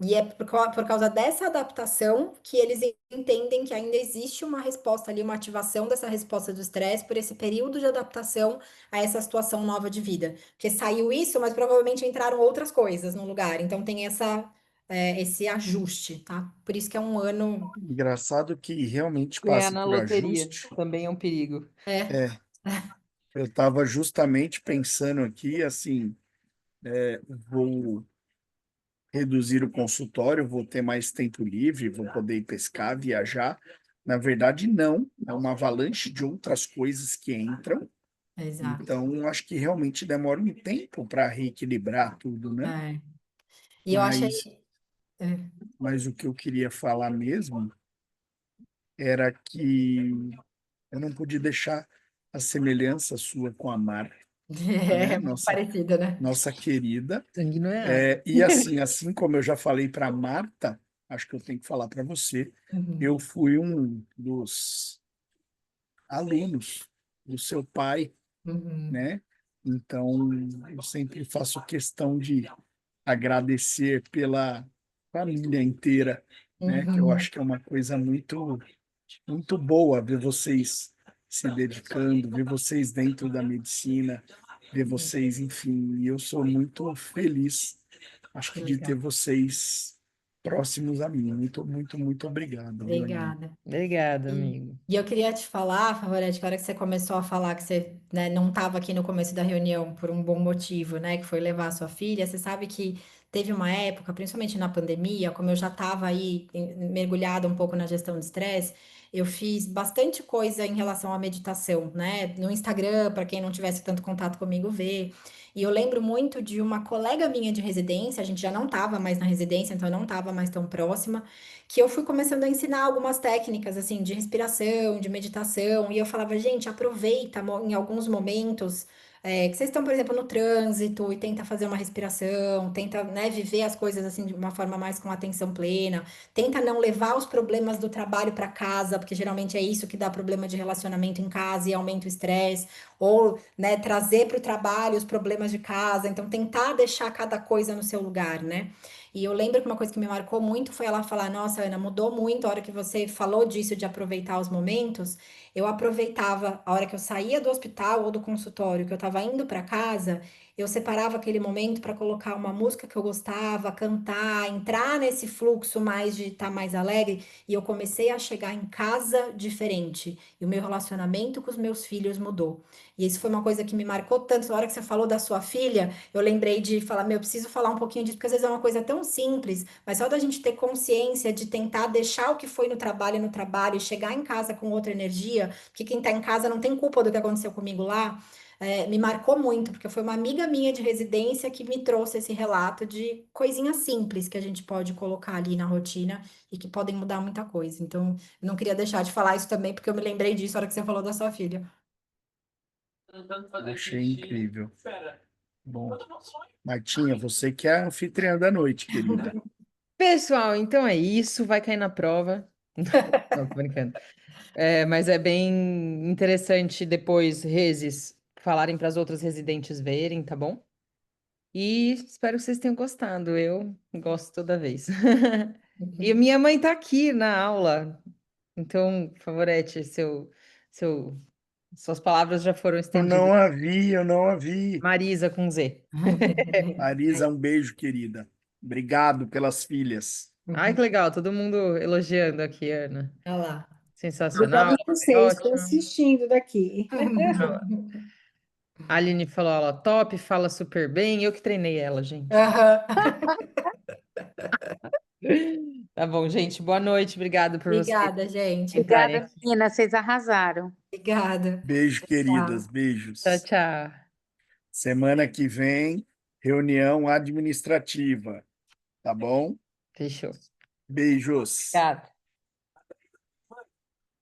S3: E é por causa dessa adaptação que eles entendem que ainda existe uma resposta ali, uma ativação dessa resposta do estresse por esse período de adaptação a essa situação nova de vida. Porque saiu isso, mas provavelmente entraram outras coisas no lugar. Então tem esse ajuste, tá? Por isso que é um ano.
S6: engraçado que realmente
S1: Ganhar
S6: passa
S1: na
S6: por
S1: loteria
S6: ajuste.
S1: também é um perigo.
S3: É,
S6: É, eu estava justamente pensando aqui, assim, vou reduzir o consultório, vou ter mais tempo livre, vou poder ir pescar, viajar. Na verdade, não, é uma avalanche de outras coisas que entram.
S3: exato.
S6: Então, acho que realmente demora um tempo para reequilibrar tudo, né?
S3: É. E eu achei.
S6: Mas,
S3: É.
S6: mas o que eu queria falar mesmo era que eu não pude deixar a semelhança sua com a Marta, né?
S3: É muito parecida, né?
S6: Nossa querida.
S1: Sangue não é água.
S6: E assim como eu já falei para Marta, acho que eu tenho que falar para você,
S3: Uhum.
S6: eu fui um dos alunos do seu pai,
S3: Uhum.
S6: né? Então, eu sempre faço questão de agradecer pela família inteira, né? Que eu
S3: Uhum.
S6: acho que é uma coisa muito, muito boa ver vocês se dedicando, ver vocês dentro da medicina, ver vocês, enfim, e eu sou muito feliz, acho
S3: Que
S6: que de ter
S3: legal.
S6: vocês próximos a mim. Muito, muito, muito obrigado, viu, Aline?
S3: Obrigada.
S1: Obrigada,
S3: E,
S1: amigo.
S3: e eu queria te falar, Favorete, que a hora que você começou a falar que você, né, não estava aqui no começo da reunião por um bom motivo, né, que foi levar a sua filha, você sabe que teve uma época, principalmente na pandemia, como eu já estava aí mergulhada um pouco na gestão de estresse, eu fiz bastante coisa em relação à meditação, né, no Instagram, para quem não tivesse tanto contato comigo ver. E eu lembro muito de uma colega minha de residência, a gente já não estava mais na residência, então eu não estava mais tão próxima, que eu fui começando a ensinar algumas técnicas assim de respiração, de meditação, e eu falava, gente, aproveita em alguns momentos que vocês estão, por exemplo, no trânsito e tenta fazer uma respiração, tenta, né, viver as coisas assim de uma forma mais com atenção plena, tenta não levar os problemas do trabalho para casa, porque geralmente é isso que dá problema de relacionamento em casa e aumenta o estresse, ou, né, trazer para o trabalho os problemas de casa, então tentar deixar cada coisa no seu lugar, né? E eu lembro que uma coisa que me marcou muito foi ela falar: Nossa, Ana, mudou muito a hora que você falou disso de aproveitar os momentos. Eu aproveitava a hora que eu saía do hospital ou do consultório, que eu estava indo para casa, eu separava aquele momento para colocar uma música que eu gostava, cantar, entrar nesse fluxo mais de estar mais alegre. E eu comecei a chegar em casa diferente. E o meu relacionamento com os meus filhos mudou. E isso foi uma coisa que me marcou tanto. Na hora que você falou da sua filha, eu lembrei de falar, meu, eu preciso falar um pouquinho disso, porque às vezes é uma coisa tão simples, mas só da gente ter consciência de tentar deixar o que foi no trabalho e chegar em casa com outra energia, porque quem tá em casa não tem culpa do que aconteceu comigo lá, me marcou muito, porque foi uma amiga minha de residência que me trouxe esse relato de coisinhas simples que a gente pode colocar ali na rotina e que podem mudar muita coisa. Então, eu não queria deixar de falar isso também, porque eu me lembrei disso na hora que você falou da sua filha.
S6: Achei incrível. Bom, Martinha, você que é a anfitriã da noite, querida.
S1: Pessoal, então é isso. Vai cair na prova. Não, tô brincando. Mas é bem interessante depois, reses, falarem para as outras residentes verem, tá bom? E espero que vocês tenham gostado. Eu gosto toda vez. E minha mãe tá aqui na aula. Então, Favorete, suas palavras já foram estendidas.
S6: Eu não a vi.
S1: Marisa com Z.
S6: Marisa, um beijo, querida. Obrigado pelas filhas.
S1: Ai, que legal, todo mundo elogiando aqui, Ana.
S3: Olha lá.
S1: Sensacional,
S8: Obrigada a
S1: foi
S8: vocês, estou
S1: ótimo.
S8: assistindo daqui.
S1: A Aline falou aula top, fala super bem. Eu que treinei ela, gente.
S3: Aham.
S1: Tá bom, gente. Boa noite. Obrigado por vocês
S3: Obrigada, gente.
S1: entrarem
S7: Obrigada,
S1: aqui.
S7: meninas, vocês arrasaram.
S3: Obrigada.
S6: Beijo, queridas.
S3: Tchau.
S6: Beijos.
S1: Tchau, tchau.
S6: Semana que vem, reunião administrativa. Tá bom?
S1: Fechou.
S6: Beijos.
S1: Obrigada.